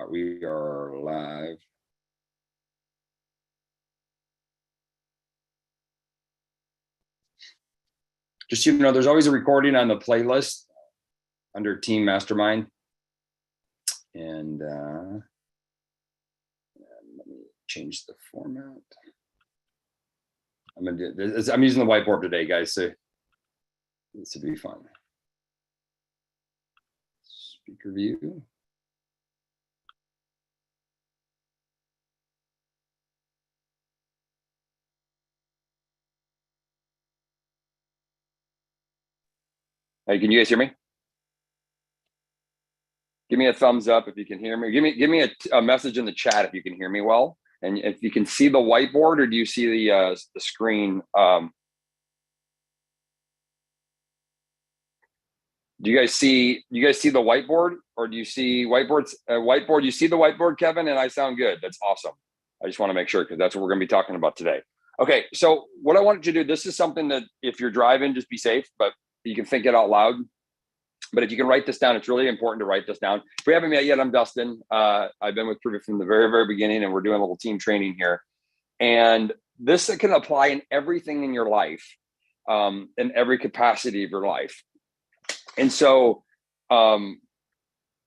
We are live. Just, you know, there's always a recording on the playlist under Team Mastermind. And let me change the format. I'm using the whiteboard today, guys, so this would be fun. Speaker view. Hey, can you guys hear me? Give me a thumbs up if you can hear me. Give me a message in the chat if you can hear me well, and if you can see the whiteboard, or do you see the screen? Do you guys see the whiteboard, or do you see whiteboards? Whiteboard, you see the whiteboard, Kevin? And I sound good. That's awesome. I just want to make sure, because that's what we're going to be talking about today. Okay, so what I wanted you to do, this is something that if you're driving, just be safe, but you can think it out loud. But if you can write this down, it's really important to write this down. If we haven't met yet, I'm Dustin. I've been with Prove It from the very, very beginning, and we're doing a little team training here. And this can apply in everything in your life, in every capacity of your life. And so, I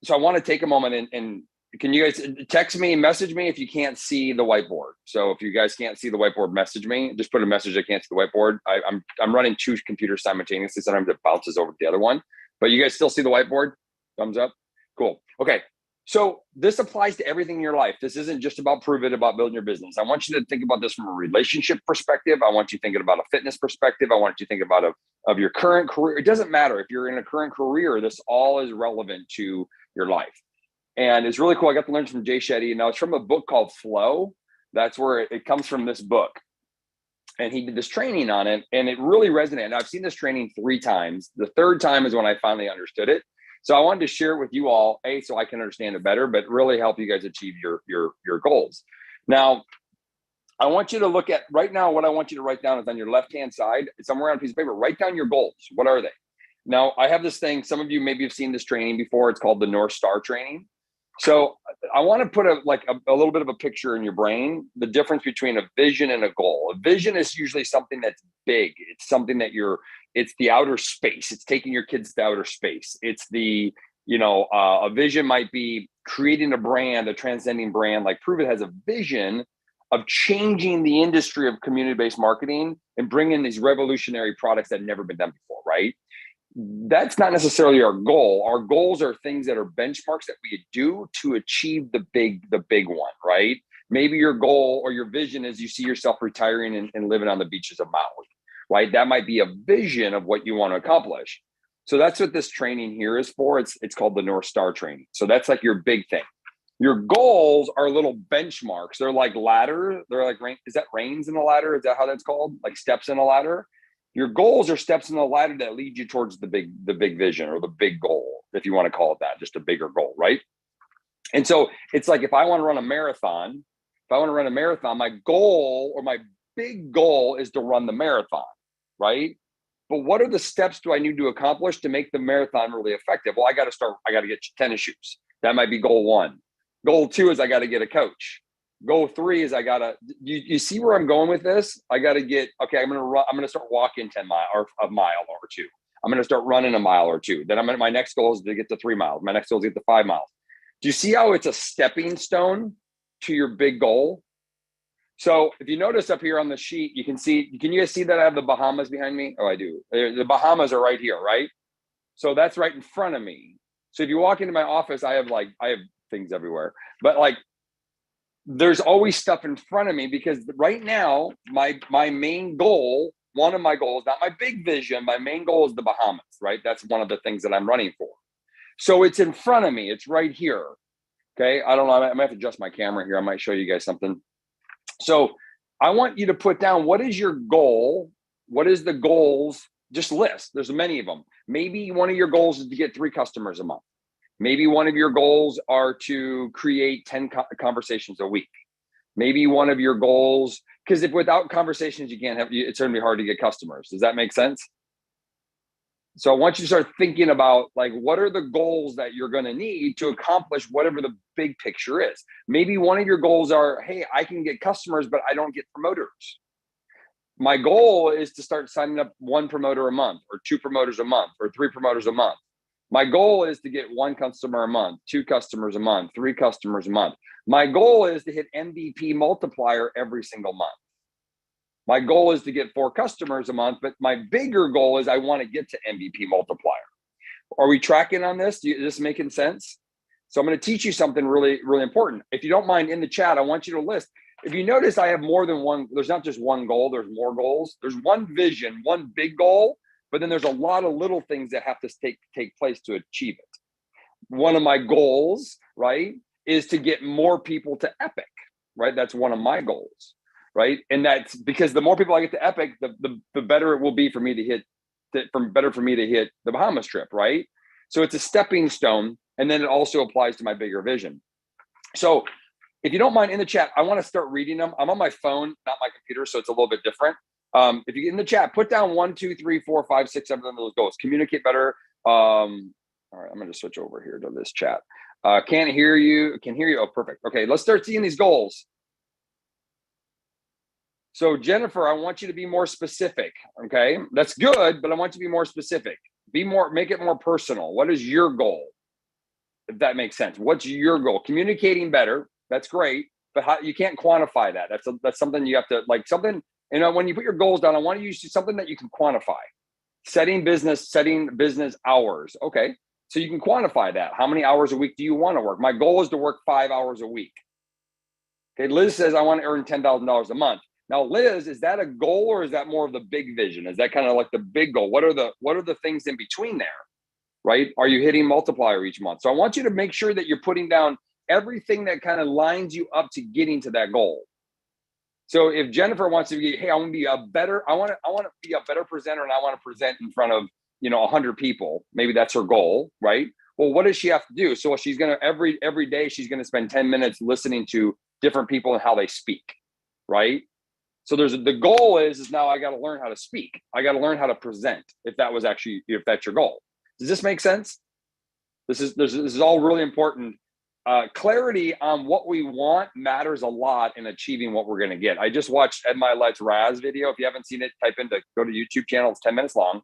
want to take a moment and can you guys text me, message me if you can't see the whiteboard. So if you guys can't see the whiteboard, message me. Just put a message, I can't see the whiteboard. I'm running two computers simultaneously. Sometimes it bounces over to the other one. But you guys still see the whiteboard? Thumbs up? Cool. Okay. So this applies to everything in your life. This isn't just about Prove It, about building your business. I want you to think about this from a relationship perspective. I want you thinking about a fitness perspective. I want you to think about of your current career. It doesn't matter if you're in a current career, this all is relevant to your life. And it's really cool. I got to learn from Jay Shetty. Now it's from a book called Flow. That's where it comes from, this book. And he did this training on it, and it really resonated. And I've seen this training 3 times. The third time is when I finally understood it. So I wanted to share it with you all, so I can understand it better, but really help you guys achieve your goals. Now, I want you to look at right now. What I want you to write down is on your left-hand side, somewhere on a piece of paper. Write down your goals. What are they? Now, I have this thing. Some of you maybe have seen this training before. It's called the North Star training. So I want to put a little bit of a picture in your brain, the difference between a vision and a goal. A vision is usually something that's big. It's something that it's the outer space. It's taking your kids to outer space. It's a vision might be creating a brand, a transcending brand. Like Prove It has a vision of changing the industry of community-based marketing and bringing these revolutionary products that have never been done before, right? That's not necessarily our goal. Our goals are things that are benchmarks that we do to achieve the big one, right? Maybe your goal or your vision is you see yourself retiring and living on the beaches of Maui, right? That might be a vision of what you want to accomplish. So that's what this training here is for. It's called the North Star training. So that's like your big thing. Your goals are little benchmarks. They're like ladder. They're like, is that reins in a ladder? Is that how that's called? Like steps in a ladder? Your goals are steps in the ladder that lead you towards the big vision, or the big goal, if you want to call it that, just a bigger goal, right? And so it's like, if I want to run a marathon, my goal or my big goal is to run the marathon, right? But what are the steps do I need to accomplish to make the marathon really effective? Well, I got to get tennis shoes. That might be goal 1. Goal 2 is I got to get a coach. Goal 3 is you see where I'm going with this? I'm going to start walking 10 miles or a mile or 2. I'm going to start running a mile or 2. Then my next goal is to get to 3 miles. My next goal is to get to 5 miles. Do you see how it's a stepping stone to your big goal? So if you notice up here on the sheet, can you guys see that I have the Bahamas behind me? Oh, I do. The Bahamas are right here, right? So that's right in front of me. So if you walk into my office, I have things everywhere, but there's always stuff in front of me, because right now, my main goal, one of my goals, not my big vision, my main goal is the Bahamas, right? That's one of the things that I'm running for. So it's in front of me. It's right here. Okay. I don't know. I might have to adjust my camera here. I might show you guys something. So I want you to put down, what is your goal? What is the goals? Just list. There's many of them. Maybe one of your goals is to get 3 customers a month. Maybe one of your goals are to create 10 conversations a week. Maybe one of your goals, because if without conversations, it's going to be hard to get customers. Does that make sense? So I want you to start thinking about like, what are the goals that you're going to need to accomplish whatever the big picture is? Maybe one of your goals are, hey, I can get customers, but I don't get promoters. My goal is to start signing up one promoter a month or two promoters a month or three promoters a month. My goal is to get one customer a month, two customers a month, three customers a month. My goal is to hit MVP multiplier every single month. My goal is to get 4 customers a month, but my bigger goal is I want to get to MVP multiplier. Are we tracking on this? Is this making sense? So I'm going to teach you something really, really important. If you don't mind, in the chat, I want you to list. If you notice, I have more than one. There's not just one goal. There's more goals. There's one vision, one big goal, but then there's a lot of little things that have to take place to achieve it. One of my goals, right, is to get more people to Epic, right? That's one of my goals, right? And that's because the more people I get to Epic, the better it will be for me to hit, better for me to hit the Bahamas trip, right? So it's a stepping stone, and then it also applies to my bigger vision. So if you don't mind, in the chat, I want to start reading them. I'm on my phone, not my computer, so it's a little bit different. If you get in the chat, put down 1, 2, 3, 4, 5, 6, 7 of those goals. Communicate better. All right, I'm going to switch over here to this chat. Can't hear you. Can hear you. Oh, perfect. Okay, let's start seeing these goals. So Jennifer, I want you to be more specific. Okay, that's good, but I want you to be more specific. Make it more personal. What is your goal? If that makes sense. What's your goal? Communicating better. That's great, but how, you can't quantify that. That's something you have to like something. You know, when you put your goals down, I want you to use something that you can quantify. Setting business hours. Okay, so you can quantify that. How many hours a week do you want to work? My goal is to work 5 hours a week. Okay, Liz says I want to earn $10,000 a month. Now, Liz, is that a goal or is that more of the big vision? Is that kind of like the big goal? What are the things in between there? Right? Are you hitting multiplier each month? So I want you to make sure that you're putting down everything that kind of lines you up to getting to that goal. So if Jennifer wants to be, hey, I want to be a better, I want to be a better presenter, and I want to present in front of 100 people. Maybe that's her goal, right? Well, what does she have to do? So she's gonna every day she's gonna spend 10 minutes listening to different people and how they speak, right? So the goal is now I got to learn how to speak. I got to learn how to present. If that's your goal, does this make sense? This is all really important. Clarity on what we want matters a lot in achieving what we're going to get. I just watched Ed Milet's Raz video. If you haven't seen it, go to YouTube channel. It's 10 minutes long,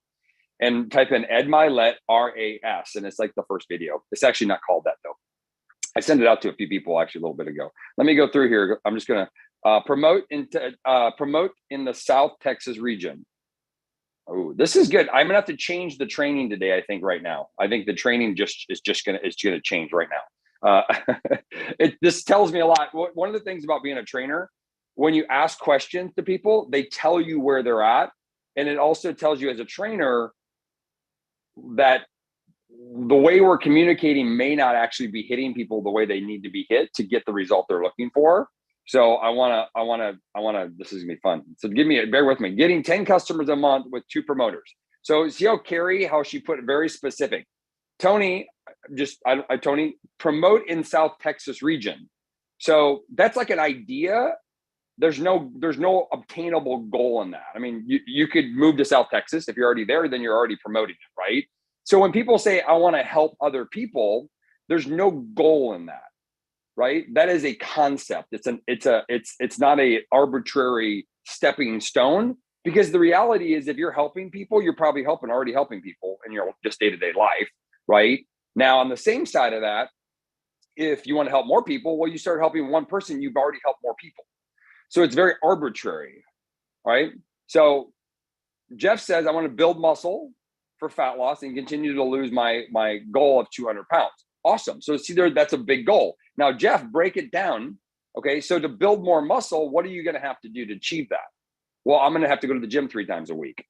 and type in Ed Milet RAS, and it's like the first video. It's actually not called that though. I sent it out to a few people actually a little bit ago. Let me go through here. I'm just going to promote in the South Texas region. Oh, this is good. I'm gonna have to change the training today. I think right now. I think the training is gonna change right now. This tells me a lot. One of the things about being a trainer, when you ask questions to people, they tell you where they're at, and it also tells you as a trainer that the way we're communicating may not actually be hitting people the way they need to be hit to get the result they're looking for. So I want to, this is gonna be fun. So bear with me, getting 10 customers a month with 2 promoters. So see how she put it very specific. Tony, Tony, promote in South Texas region. So that's like an idea. There's no obtainable goal in that. I mean, you could move to South Texas. If you're already there, then you're already promoting it, right? So when people say, I want to help other people, there's no goal in that. Right? That is a concept. It's not a arbitrary stepping stone, because the reality is if you're helping people, you're probably already helping people in your just day-to-day life, right? Now, on the same side of that, if you want to help more people, well, you start helping one person, you've already helped more people. So it's very arbitrary, right? So Jeff says, I want to build muscle for fat loss and continue to lose my goal of 200 pounds. Awesome. So see there, that's a big goal. Now, Jeff, break it down. Okay. So to build more muscle, what are you going to have to do to achieve that? Well, I'm going to have to go to the gym 3 times a week.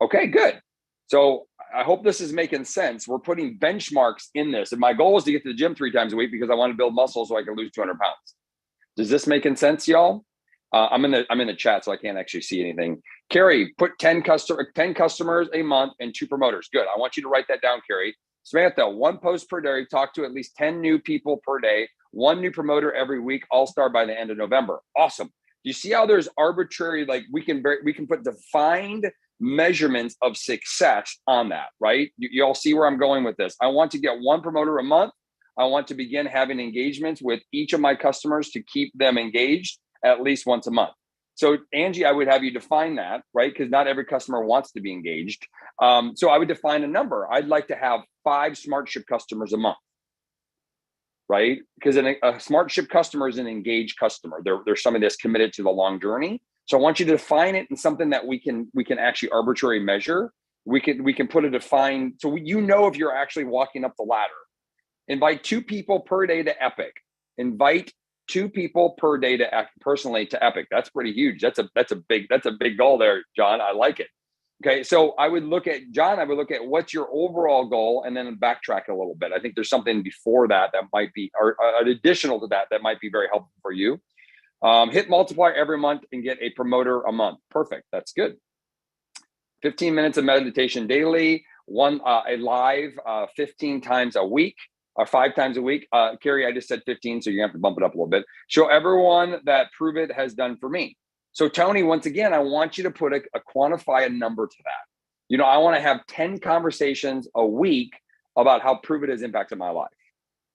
Okay, good. So I hope this is making sense. We're putting benchmarks in this. And my goal is to get to the gym 3 times a week because I want to build muscle so I can lose 200 pounds. Does this make sense, y'all? I'm in the chat, so I can't actually see anything. Carrie, put 10 customers a month and 2 promoters. Good. I want you to write that down, Carrie. Samantha, 1 post per day, talk to at least 10 new people per day, 1 new promoter every week, all star by the end of November. Awesome. Do you see how there's arbitrary, like we can put defined measurements of success on that, right? You all see where I'm going with this. I want to get one promoter a month. I want to begin having engagements with each of my customers to keep them engaged at least once a month. So Angie, I would have you define that, right? Because not every customer wants to be engaged. So I would define a number. I'd like to have 5 SmartShip customers a month, right? Because a SmartShip customer is an engaged customer. They're somebody that's committed to the long journey. So I want you to define it in something that we can actually arbitrarily measure. We can put a defined, so you know if you're actually walking up the ladder. Invite 2 people per day to Epic. Invite 2 people per day to personally to Epic. That's pretty huge. That's a big goal there, John. I like it. Okay, so I would look at what's your overall goal and then backtrack a little bit. I think there's something before that might be, or additional to that might be very helpful for you. Hit multiplier every month and get a promoter a month. Perfect. That's good. 15 minutes of meditation daily, a live 15 times a week. Or 5 times a week. Carrie, I just said 15, so you have to bump it up a little bit. Show everyone that Prove It has done for me. So Tony, once again, I want you to quantify a number to that. I want to have 10 conversations a week about how Prove It has impacted my life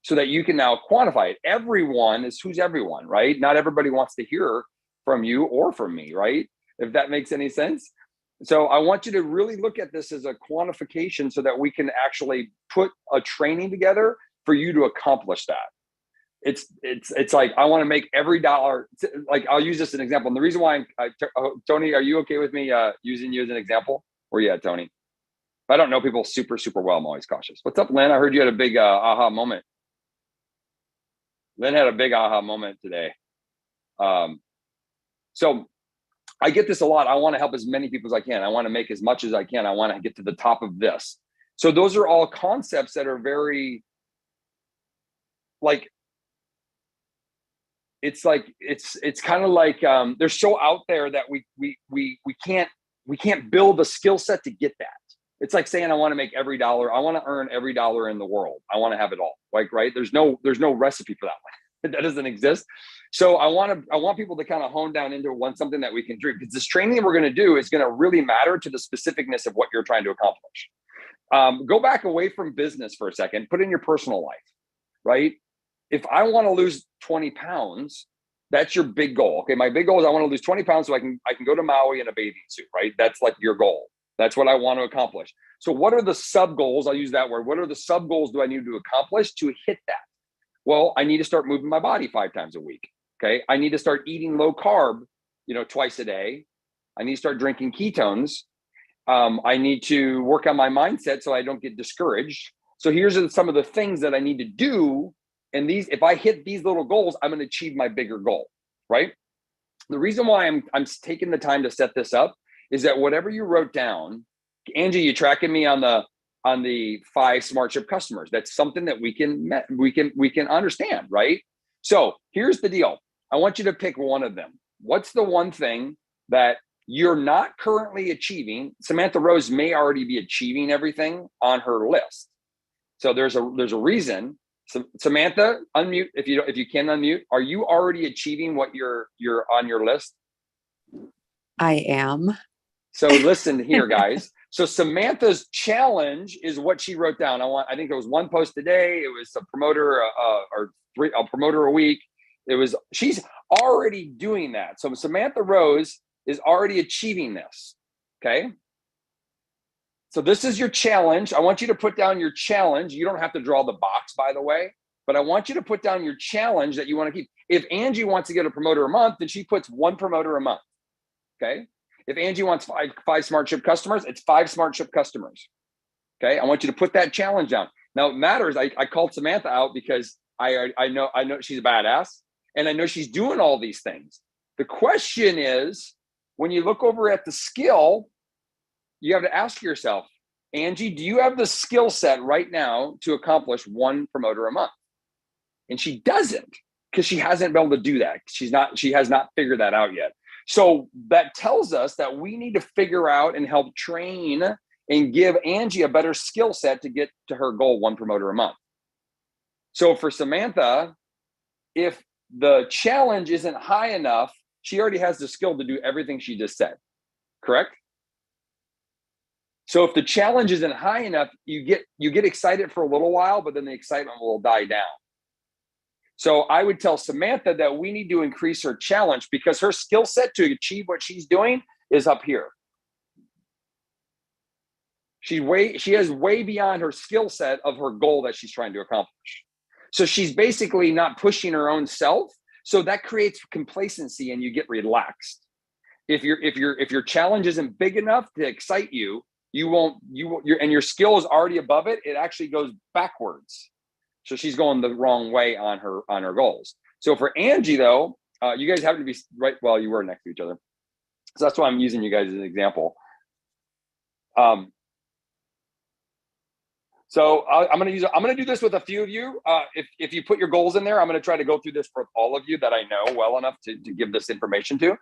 so that you can now quantify it. Everyone is who's everyone, right? Not everybody wants to hear from you or from me, right? If that makes any sense. So I want you to really look at this as a quantification so that we can actually put a training together for you to accomplish that. It's like, I want to make every dollar, like I'll use this as an example. And the reason why Tony, are you okay with me using you as an example? Where you at, Tony? If I don't know people super, super well, I'm always cautious. What's up, Lynn? I heard you had a big aha moment. Lynn had a big aha moment today. So I get this a lot. I want to help as many people as I can. I want to make as much as I can. I want to get to the top of this. So those are all concepts that are very, like, it's kind of like they're so out there that we can't build a skill set to get that. It's like saying I want to make every dollar. I want to earn every dollar in the world. I want to have it all. Like, right? There's no recipe for that one. That doesn't exist. So I want people to kind of hone down into something that we can do, because this training that we're going to do is going to really matter to the specificness of what you're trying to accomplish. Go back away from business for a second. Put in your personal life, right? If I want to lose 20 pounds, that's your big goal. Okay, my big goal is I want to lose 20 pounds so I can go to Maui in a bathing suit, right? That's like your goal. That's what I want to accomplish. So what are the sub goals? I'll use that word. What are the sub goals do I need to accomplish to hit that? Well, I need to start moving my body 5 times a week. Okay, I need to start eating low carb, twice a day. I need to start drinking ketones. I need to work on my mindset so I don't get discouraged. So here's some of the things that I need to do. And if I hit these little goals, I'm going to achieve my bigger goal, right? The reason why I'm taking the time to set this up is that whatever you wrote down, Angie, you tracking me on the 5 SmartShip customers. That's something that we can understand, right? So here's the deal. I want you to pick one of them. What's the one thing that you're not currently achieving? Samantha Rose may already be achieving everything on her list. So there's a reason. So Samantha, unmute if you can unmute. Are you already achieving what you're on your list? I am. So listen here, guys. So Samantha's challenge is what she wrote down. I think there was 1 post a day. It was a promoter a promoter a week. She's already doing that. So Samantha Rose is already achieving this. Okay. So this is your challenge. I want you to put down your challenge. You don't have to draw the box, by the way, but I want you to put down your challenge that you want to keep. If Angie wants to get a promoter a month, then she puts 1 promoter a month. Okay. If Angie wants 5 SmartShip customers, it's 5 SmartShip customers. Okay. I want you to put that challenge down. Now it matters. I called Samantha out because I know she's a badass and I know she's doing all these things. The question is, when you look over at the skill, you have to ask yourself, Angie, do you have the skill set right now to accomplish 1 promoter a month? And she doesn't, because she hasn't been able to do that. She has not figured that out yet. So that tells us that we need to figure out and help train and give Angie a better skill set to get to her goal, 1 promoter a month. So for Samantha, if the challenge isn't high enough, she already has the skill to do everything she just said, correct? So if the challenge isn't high enough, you get excited for a little while, but then the excitement will die down. So I would tell Samantha that we need to increase her challenge because her skill set to achieve what she's doing is up here. She has way beyond her skill set of her goal that she's trying to accomplish. So she's basically not pushing her own self. So that creates complacency and you get relaxed. If your challenge isn't big enough to excite you, and your skill is already above it, it actually goes backwards. So she's going the wrong way on her goals. So for Angie though, you guys happen to be right. Well, you were next to each other. So that's why I'm using you guys as an example. So I'm going to do this with a few of you. If you put your goals in there, I'm going to try to go through this for all of you that I know well enough to give this information to.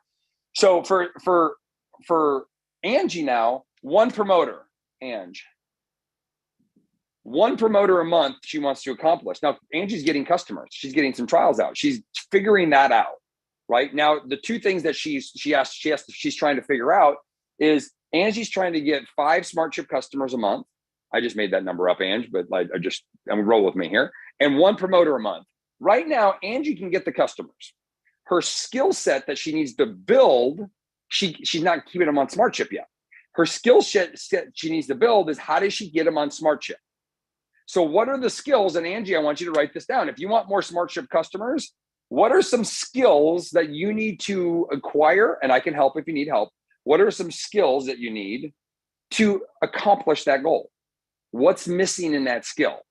So for Angie now, one promoter, Ange. One promoter a month she wants to accomplish. Now, Angie's getting customers. She's getting some trials out. She's figuring that out, right? Now, the two things that she's trying to figure out is Angie's trying to get 5 SmartShip customers a month. I just made that number up, Ange, but I'm roll with me here. And 1 promoter a month. Right now, Angie can get the customers. Her skill set that she needs to build, she's not keeping them on SmartShip yet. Her skill set she needs to build is how does she get them on SmartShip? So what are the skills? And Angie, I want you to write this down. If you want more SmartShip customers, what are some skills that you need to acquire? And I can help if you need help. What are some skills that you need to accomplish that goal? What's missing in that skill?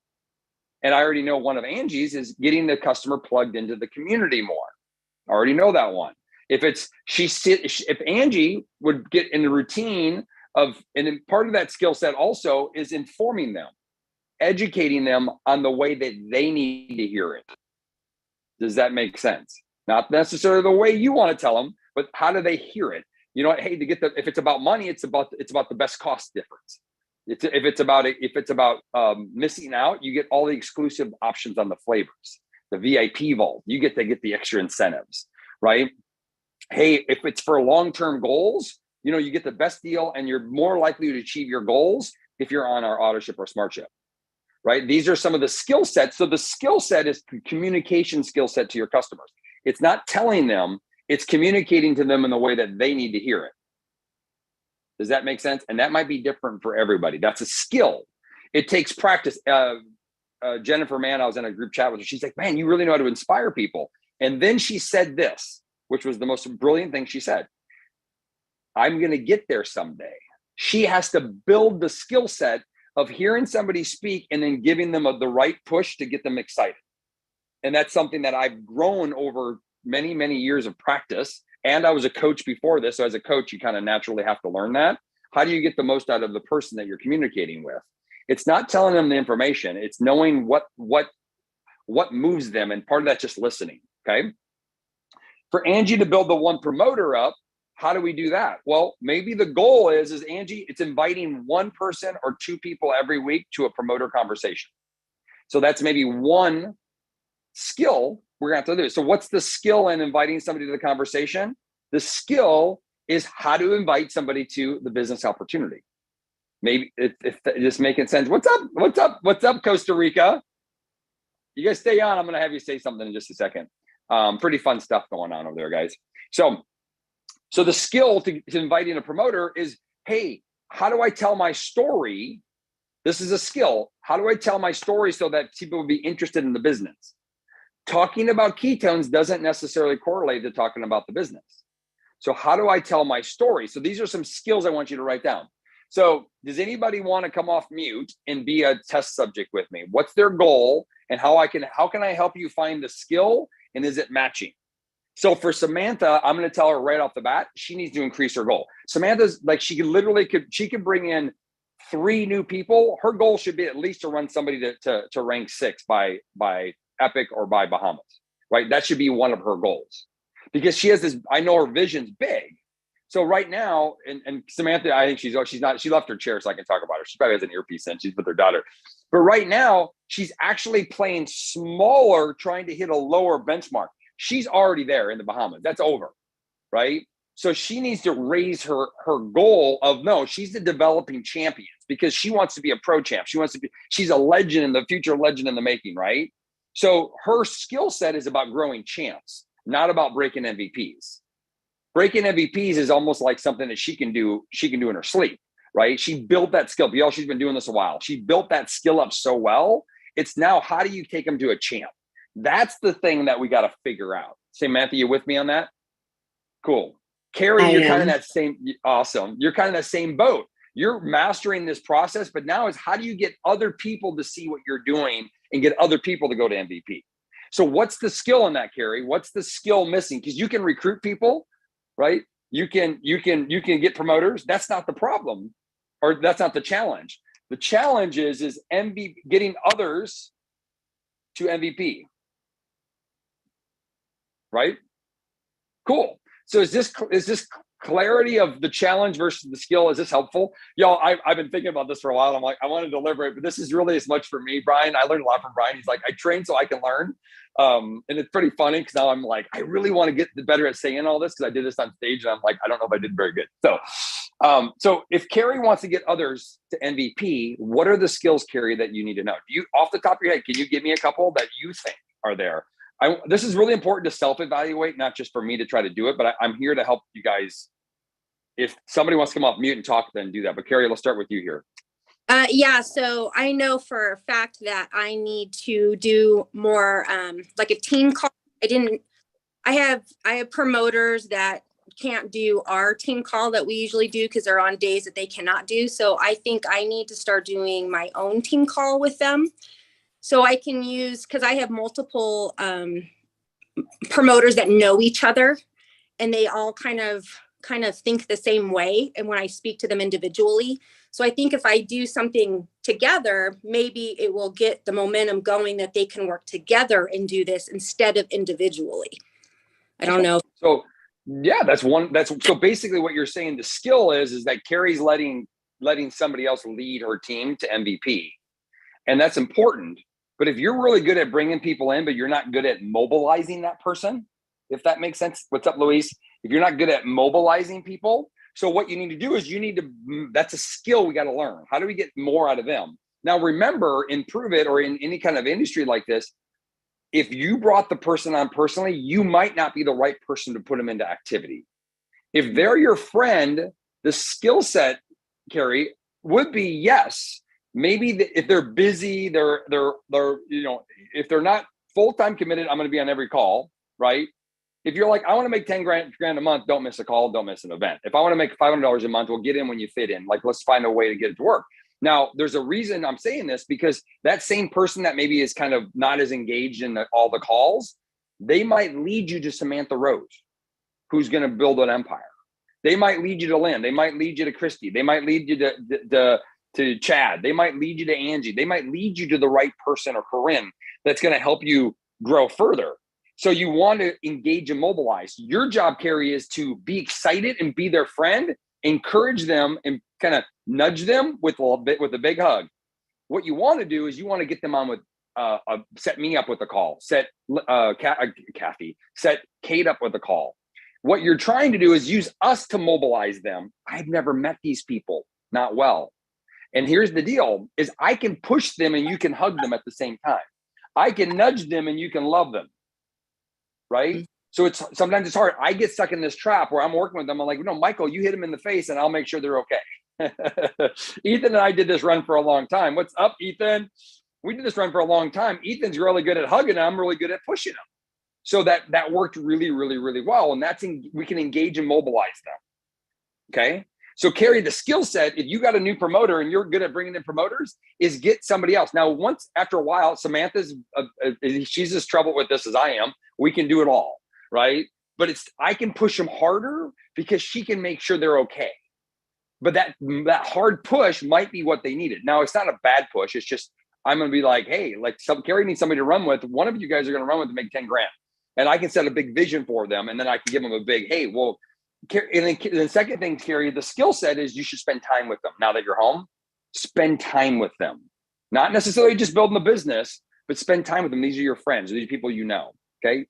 And I already know one of Angie's is getting the customer plugged into the community more. I already know that one. If Angie would get in the routine of, and part of that skill set also is informing them, educating them on the way that they need to hear it. Does that make sense? Not necessarily the way you want to tell them, but how do they hear it? You know what? Hey, if it's about money, it's about the best cost difference. If it's about missing out, you get all the exclusive options on the flavors, the VIP vault. You get the extra incentives, right? Hey, if it's for long-term goals, you get the best deal, and you're more likely to achieve your goals if you're on our AutoShip or SmartShip, right? These are some of the skill sets. So the skill set is communication skill set to your customers. It's not telling them; it's communicating to them in the way that they need to hear it. Does that make sense? And that might be different for everybody. That's a skill. It takes practice. Jennifer Mann, I was in a group chat with her. She's like, man, you really know how to inspire people. And then she said this, which was the most brilliant thing she said. I'm going to get there someday. She has to build the skill set of hearing somebody speak and then giving them the right push to get them excited. And that's something that I've grown over many, many years of practice. And I was a coach before this. So as a coach, you kind of naturally have to learn that. How do you get the most out of the person that you're communicating with? It's not telling them the information. It's knowing what moves them. And part of that's just listening. Okay. For Angie to build the 1 promoter up, how do we do that? Well, maybe the goal is Angie, it's inviting 1 person or 2 people every week to a promoter conversation. So that's maybe 1 skill we're going to have to do. So what's the skill in inviting somebody to the conversation? The skill is how to invite somebody to the business opportunity. Maybe if just making sense. What's up, Costa Rica? You guys stay on. I'm going to have you say something in just a second. Pretty fun stuff going on over there, guys. So the skill to inviting a promoter is, hey, how do I tell my story? This is a skill. How do I tell my story so that people will be interested in the business? Talking about ketones doesn't necessarily correlate to talking about the business. So how do I tell my story? So these are some skills I want you to write down. So does anybody want to come off mute and be a test subject with me? What's their goal, and how can I help you find the skill, and is it matching? So for Samantha, I'm going to tell her right off the bat, she needs to increase her goal. Samantha's like, she could bring in 3 new people. Her goal should be at least to run somebody to rank 6 by Epic or by Bahamas, right? That should be one of her goals, because she has this, I know her vision's big. So right now, and Samantha, I think she left her chair so I can talk about her. She probably has an earpiece in, she's with her daughter. But right now, she's actually playing smaller, trying to hit a lower benchmark. She's already there in the Bahamas. That's over, right? So she needs to raise her goal of, no, she's the developing champions because she wants to be a pro champ. She's a legend in the future, legend in the making, right? So her skill set is about growing champs, not about breaking MVPs. Breaking MVPs is almost like something that she can do in her sleep, right? She built that skill. BL, she's been doing this a while. She built that skill up so well. It's now, how do you take them to a champ? That's the thing that we got to figure out. Samantha, you with me on that? Cool. Carrie, you're kind of that same, awesome. You're kind of that same boat. You're mastering this process, but now is how do you get other people to see what you're doing and get other people to go to MVP? So what's the skill in that, Carrie? What's the skill missing? Because you can recruit people, right? You can get promoters. That's not the problem, or that's not the challenge. The challenge is MVP, getting others to MVP, right? Cool. So is this clarity of the challenge versus the skill? Is this helpful? Y'all, I've been thinking about this for a while. I'm like, I want to deliberate, but this is really as much for me, Brian. I learned a lot from Brian. He's like, I train so I can learn. And it's pretty funny because now I'm like, I really want to get better at saying all this because I did this on stage and I'm like, I don't know if I did very good. So if Carrie wants to get others to MVP, what are the skills, Carrie, that you need to know? Do you, off the top of your head, can you give me a couple that you think are there? This is really important to self-evaluate, not just for me to try to do it, but I'm here to help you guys. If somebody wants to come off mute and talk, then do that. But Carrie, let's start with you here. Yeah, so I know for a fact that I need to do more like a team call. I have promoters that can't do our team call that we usually do because they're on days that they cannot do. So I think I need to start doing my own team call with them. So I can use, because I have multiple promoters that know each other and they all kind of think the same way. And when I speak to them individually, so I think if I do something together, maybe it will get the momentum going that they can work together and do this instead of individually. I don't know. So yeah, so basically what you're saying, the skill is that Carrie's letting somebody else lead her team to MVP. And that's important. But if you're really good at bringing people in, but you're not good at mobilizing that person, if that makes sense. What's up, Luis? If you're not good at mobilizing people, so what you need to do is that's a skill we got to learn. How do we get more out of them? Now, remember, in Prove It or in any kind of industry like this, if you brought the person on personally, you might not be the right person to put them into activity. If they're your friend, the skill set, Carrie, would be yes. Maybe if they're busy, they're if they're not full-time committed, I'm going to be on every call, right? If you're like, I want to make 10 grand a month, don't miss a call, don't miss an event. If I want to make $500 a month, we'll get in when you fit in. Like, let's find a way to get it to work. Now, there's a reason I'm saying this, because that same person that maybe is kind of not as engaged in all the calls, they might lead you to Samantha Rose, who's going to build an empire. They might lead you to Lynn. They might lead you to Christy. They might lead you to Chad. They might lead you to Angie. They might lead you to the right person, or Corinne, that's going to help you grow further. So you want to engage and mobilize. Your job, Carrie, is to be excited and be their friend, encourage them and kind of nudge them with a big hug. What you want to do is you want to get them on with set me up with a call, set Kathy, set Kate up with a call. What you're trying to do is use us to mobilize them. I've never met these people, not well. And here's the deal, is I can push them and you can hug them at the same time. I can nudge them and you can love them, right? So sometimes it's hard. I get stuck in this trap where I'm working with them. I'm like, no, Michael, you hit them in the face and I'll make sure they're okay. Ethan and I did this run for a long time. What's up, Ethan? We did this run for a long time. Ethan's really good at hugging. I'm really good at pushing them. So that worked really, really, really well. And we can engage and mobilize them. Okay. So Carrie, the skill set, if you got a new promoter and you're good at bringing in promoters, is get somebody else. Now, after a while, Samantha's, she's as trouble with this as I am. We can do it all, right? But I can push them harder because she can make sure they're okay. But that hard push might be what they needed. Now, it's not a bad push. It's just, I'm going to be like, hey, Carrie needs somebody to run with. One of you guys are going to run with to make 10 grand. And I can set a big vision for them. And then I can give them a big, hey, well, and then the second thing, Carrie, the skill set is you should spend time with them. Now that you're home, spend time with them. Not necessarily just building the business, but spend time with them. These are your friends. These are people you know, okay?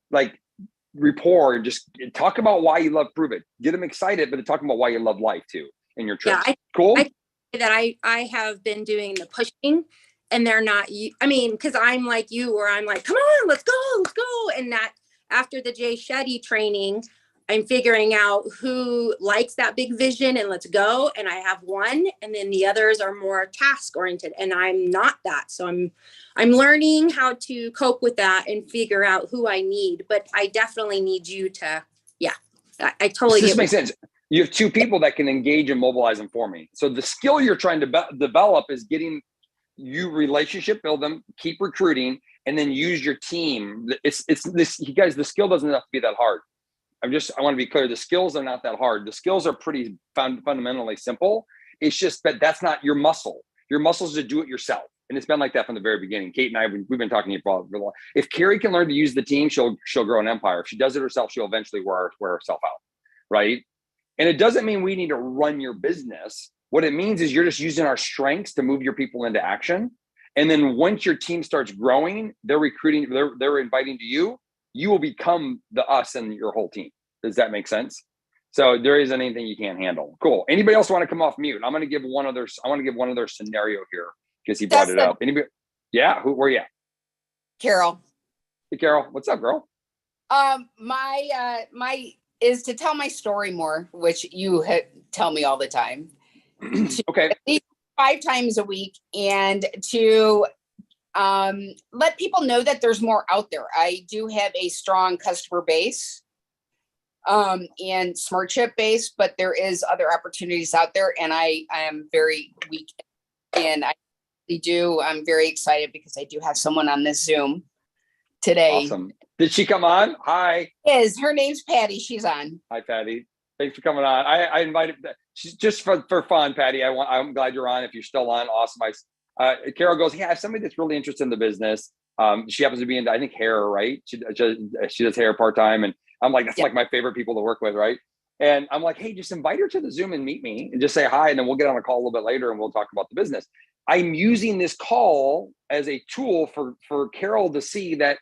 Like, rapport and just talk about why you love Prove It. Get them excited, but talk about why you love life too in your trips. Yeah, Cool. that I have been doing the pushing, and they're not. I mean, because I'm like you, where I'm like, come on, let's go, and that after the Jay Shetty training, I'm figuring out who likes that big vision and let's go. And I have one, and then the others are more task oriented, and I'm not that. So I'm learning how to cope with that and figure out who I need. But I definitely need you to, yeah, I totally This get makes sense. You have two people that can engage and mobilize them for me. So the skill you're trying to develop is getting you relationship, build them, keep recruiting, and then use your team. It's this, you guys, the skill doesn't have to be that hard. I want to be clear. The skills are not that hard. The skills are pretty fundamentally simple. It's just that that's not your muscle. Your muscle is to do it yourself. And it's been like that from the very beginning. Kate and I, we've been talking about it for a while. If Carrie can learn to use the team, she'll grow an empire. If she does it herself, she'll eventually wear herself out, right? And it doesn't mean we need to run your business. What it means is you're just using our strengths to move your people into action. And then once your team starts growing, they're recruiting, they're inviting to you, you will become the us and your whole team. Does that make sense? So there isn't anything you can't handle. Cool. Anybody else want to come off mute? I want to give one other scenario here because he brought it up. Anybody? Yeah. Where you at? Carol. Hey, Carol. What's up, girl? My is to tell my story more, which you tell me all the time. Okay. At least 5 times a week, and to let people know that there's more out there. I do have a strong customer base and SmartShip base, but there is other opportunities out there, and I am very weak, and I'm very excited because I do have someone on this Zoom today. Awesome. Did she come on? Hi. Her name's Patty. She's on. Hi, Patty. Thanks for coming on. I invited, she's just for fun, Patty. I'm glad you're on. If you're still on, awesome. Carol goes, hey, I have somebody that's really interested in the business. She happens to be into, I think, hair, right? She does hair part-time. And I'm like, that's like my favorite people to work with, right? And I'm like, hey, just invite her to the Zoom and meet me and just say hi. And then we'll get on a call a little bit later and we'll talk about the business. I'm using this call as a tool for Carol to see that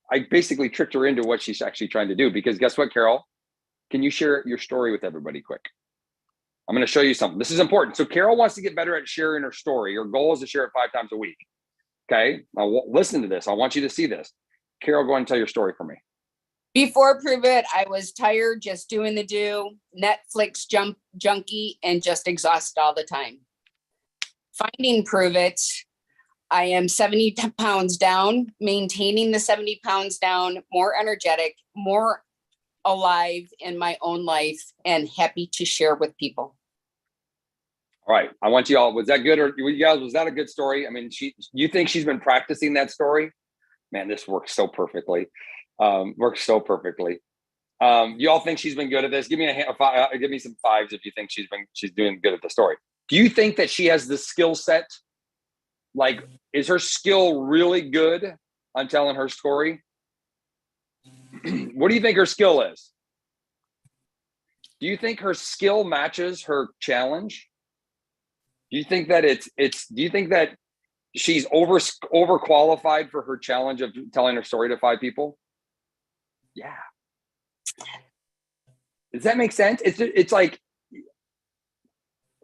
I basically tricked her into what she's actually trying to do, because guess what, Carol? Can you share your story with everybody quick? I'm going to show you something. This is important. So Carol wants to get better at sharing her story. Her goal is to share it 5 times a week. Okay. Now listen to this. I want you to see this. Carol, go ahead and tell your story for me. Before Prove It, I was tired, just doing the Netflix junkie, and just exhausted all the time. Finding Prove It, I am 70 pounds down, maintaining the 70 pounds down, more energetic, more alive in my own life, and happy to share with people. All right. I want you all, was that good? Or you guys, was that a good story? I mean, you think she's been practicing that story? Man, this works so perfectly. You all think she's been good at this? Give me some 5s if you think she's doing good at the story. Do you think that she has the skill set? Like, is her skill really good on telling her story? What do you think her skill is? Do you think her skill matches her challenge? Do you think that do you think that she's overqualified for her challenge of telling her story to 5 people? Yeah. Does that make sense? It's like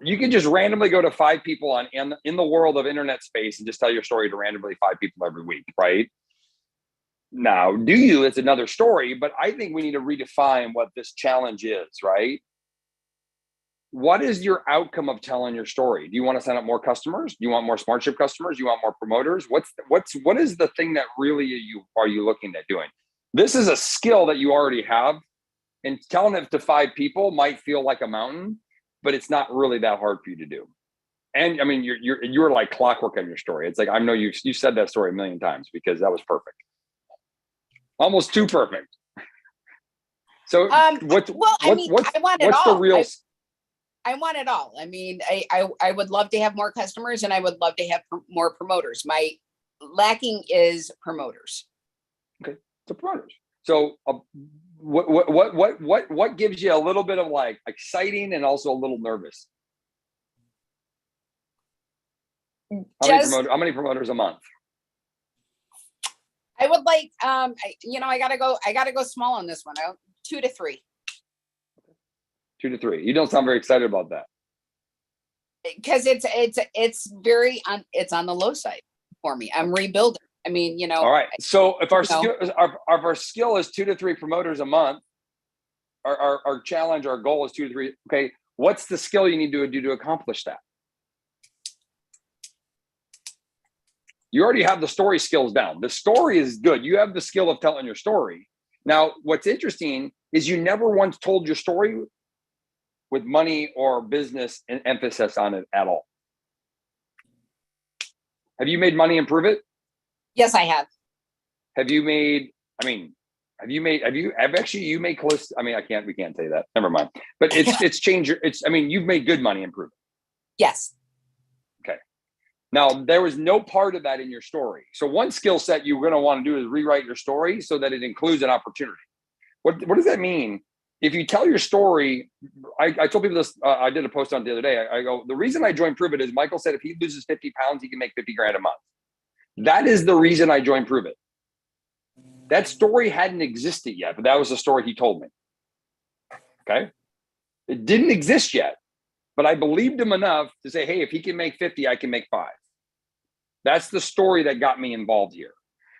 you can just randomly go to 5 people in the world of internet space and just tell your story to randomly 5 people every week, right? Now, do you? It's another story, but I think we need to redefine what this challenge is, right? What is your outcome of telling your story? Do you want to sign up more customers? Do you want more SmartShip customers? Do you want more promoters? What is the thing that really are you looking at doing? This is a skill that you already have, and telling it to 5 people might feel like a mountain, but it's not really that hard for you to do. And I mean, you're like clockwork on your story. It's like, I know you said that story a million times because that was perfect. Almost too perfect. So I want it what's all. the real? I want it all. I mean, I would love to have more customers, and I would love to have more promoters. My lacking is promoters. Okay, so promoters. So what gives you a little bit of like exciting and also a little nervous? How many promoters a month? I would like, I gotta go small on this one. 2 to 3. 2 to 3. You don't sound very excited about that. Because it's very it's on the low side for me. I'm rebuilding. I mean, All right. So if our No. our skill is 2 to 3 promoters a month, our challenge, our goal is 2 to 3. Okay. What's the skill you need to do to accomplish that? You already have the story skills down. The story is good. You have the skill of telling your story. Now, what's interesting is you never once told your story with money or business and emphasis on it at all. Have you made money improve it? Yes, I have. Have you made, you made close, we can't say that. Never mind. But it's changed you've made good money improve it. Yes. Now, there was no part of that in your story. So one skill set you're going to want to do is rewrite your story so that it includes an opportunity. What does that mean? If you tell your story, I told people this, I did a post on it the other day. I go, the reason I joined Prove It is Michael said if he loses 50 pounds, he can make 50 grand a month. That is the reason I joined Prove It. That story hadn't existed yet, but that was the story he told me. Okay. It didn't exist yet, but I believed him enough to say, hey, if he can make 50, I can make 5. That's the story that got me involved here.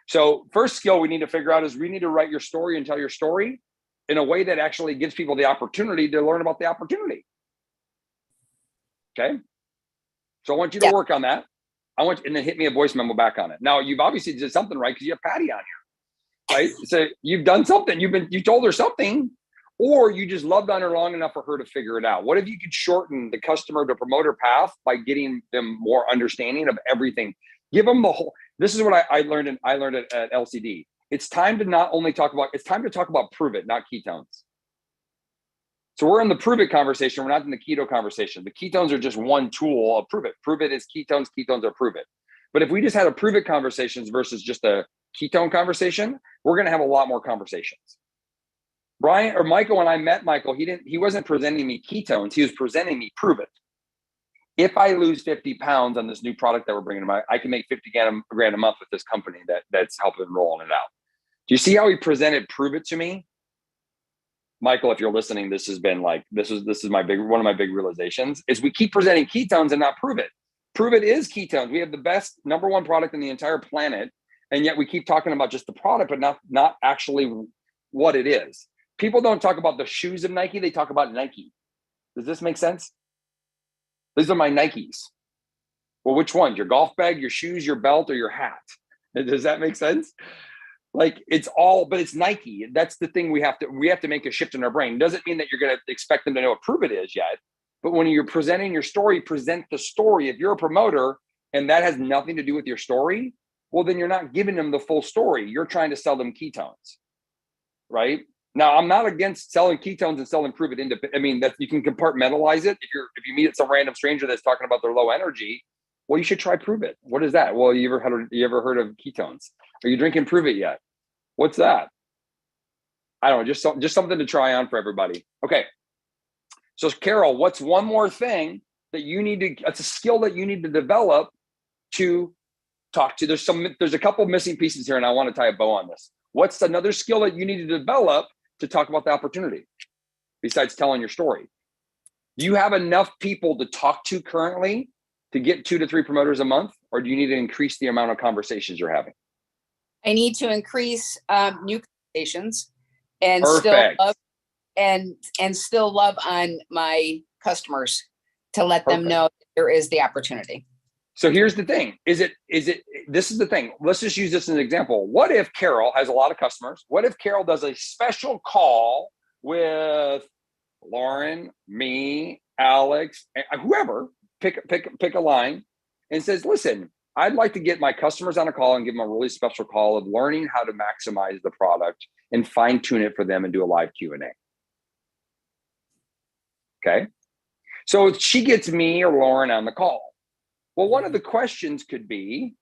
So first skill we need to figure out is we need to write your story and tell your story in a way that actually gives people the opportunity to learn about the opportunity. Okay. So I want you to work on that. And then hit me a voice memo back on it. Now you've obviously did something right because you have Patty on here, right? So you've done something. You told her something, or you just loved on her long enough for her to figure it out. What if you could shorten the customer to promoter path by getting them more understanding of everything? Give them the whole. This is what I learned at LCD. It's time to not only talk about. It's time to talk about Prove It, not ketones. So we're in the Prove It conversation. We're not in the keto conversation. The ketones are just one tool of Prove It. Prove It is ketones. Ketones are Prove It. But if we just had a Prove It conversations versus just a ketone conversation, we're going to have a lot more conversations. Brian or Michael, when I met Michael, he wasn't presenting me ketones. He was presenting me Prove It. If I lose 50 pounds on this new product that we're bringing about, I can make 50 grand a month with this company that's helping rolling it out. Do you see how he presented Prove It to me? Michael, if you're listening, this has been like, this is one of my big realizations is we keep presenting ketones and not Prove It. Prove It is ketones. We have the best #1 product in the entire planet. And yet we keep talking about just the product, but not actually what it is. People don't talk about the shoes of Nike. They talk about Nike. Does this make sense? These are my Nikes. Well, which one? Your golf bag, your shoes, your belt, or your hat? Does that make sense? Like it's all, but it's Nike. That's the thing we have to make a shift in our brain. Doesn't mean that you're going to expect them to know what Prove It is yet. But when you're presenting your story, present the story. If you're a promoter and that has nothing to do with your story, well, then you're not giving them the full story. You're trying to sell them ketones, right? Now, I'm not against selling ketones and selling Prove It. That you can compartmentalize it. If you meet some random stranger that's talking about their low energy, well, you should try Prove It. What is that? Well, you ever heard of ketones? Are you drinking Prove It yet? What's that? I don't know. Just something to try on for everybody. Okay. So Carol, what's one more thing that it's a skill that you need to develop to talk to? There's a couple missing pieces here, and I want to tie a bow on this. What's another skill that you need to develop to talk about the opportunity besides telling your story? Do you have enough people to talk to currently to get 2 to 3 promoters a month, or do you need to increase the amount of conversations you're having? I need to increase new conversations and Perfect. still love on my customers to let them know that there is the opportunity. So here's the thing. This is the thing. Let's just use this as an example. What if Carol has a lot of customers? What if Carol does a special call with Lauren, me, Alex, whoever, pick a line and says, listen, I'd like to get my customers on a call and give them a really special call of learning how to maximize the product and fine tune it for them and do a live Q&A. Okay. So she gets me or Lauren on the call. Well, one of the questions could be,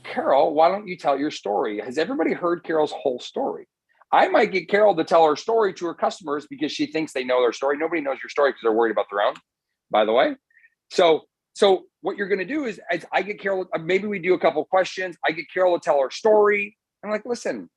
Carol, why don't you tell your story? Has everybody heard Carol's whole story? I might get Carol to tell her story to her customers because she thinks they know their story. Nobody knows your story because they're worried about their own, by the way. So what you're going to do is I get Carol, maybe we do a couple of questions. I get Carol to tell her story. I'm like, listen,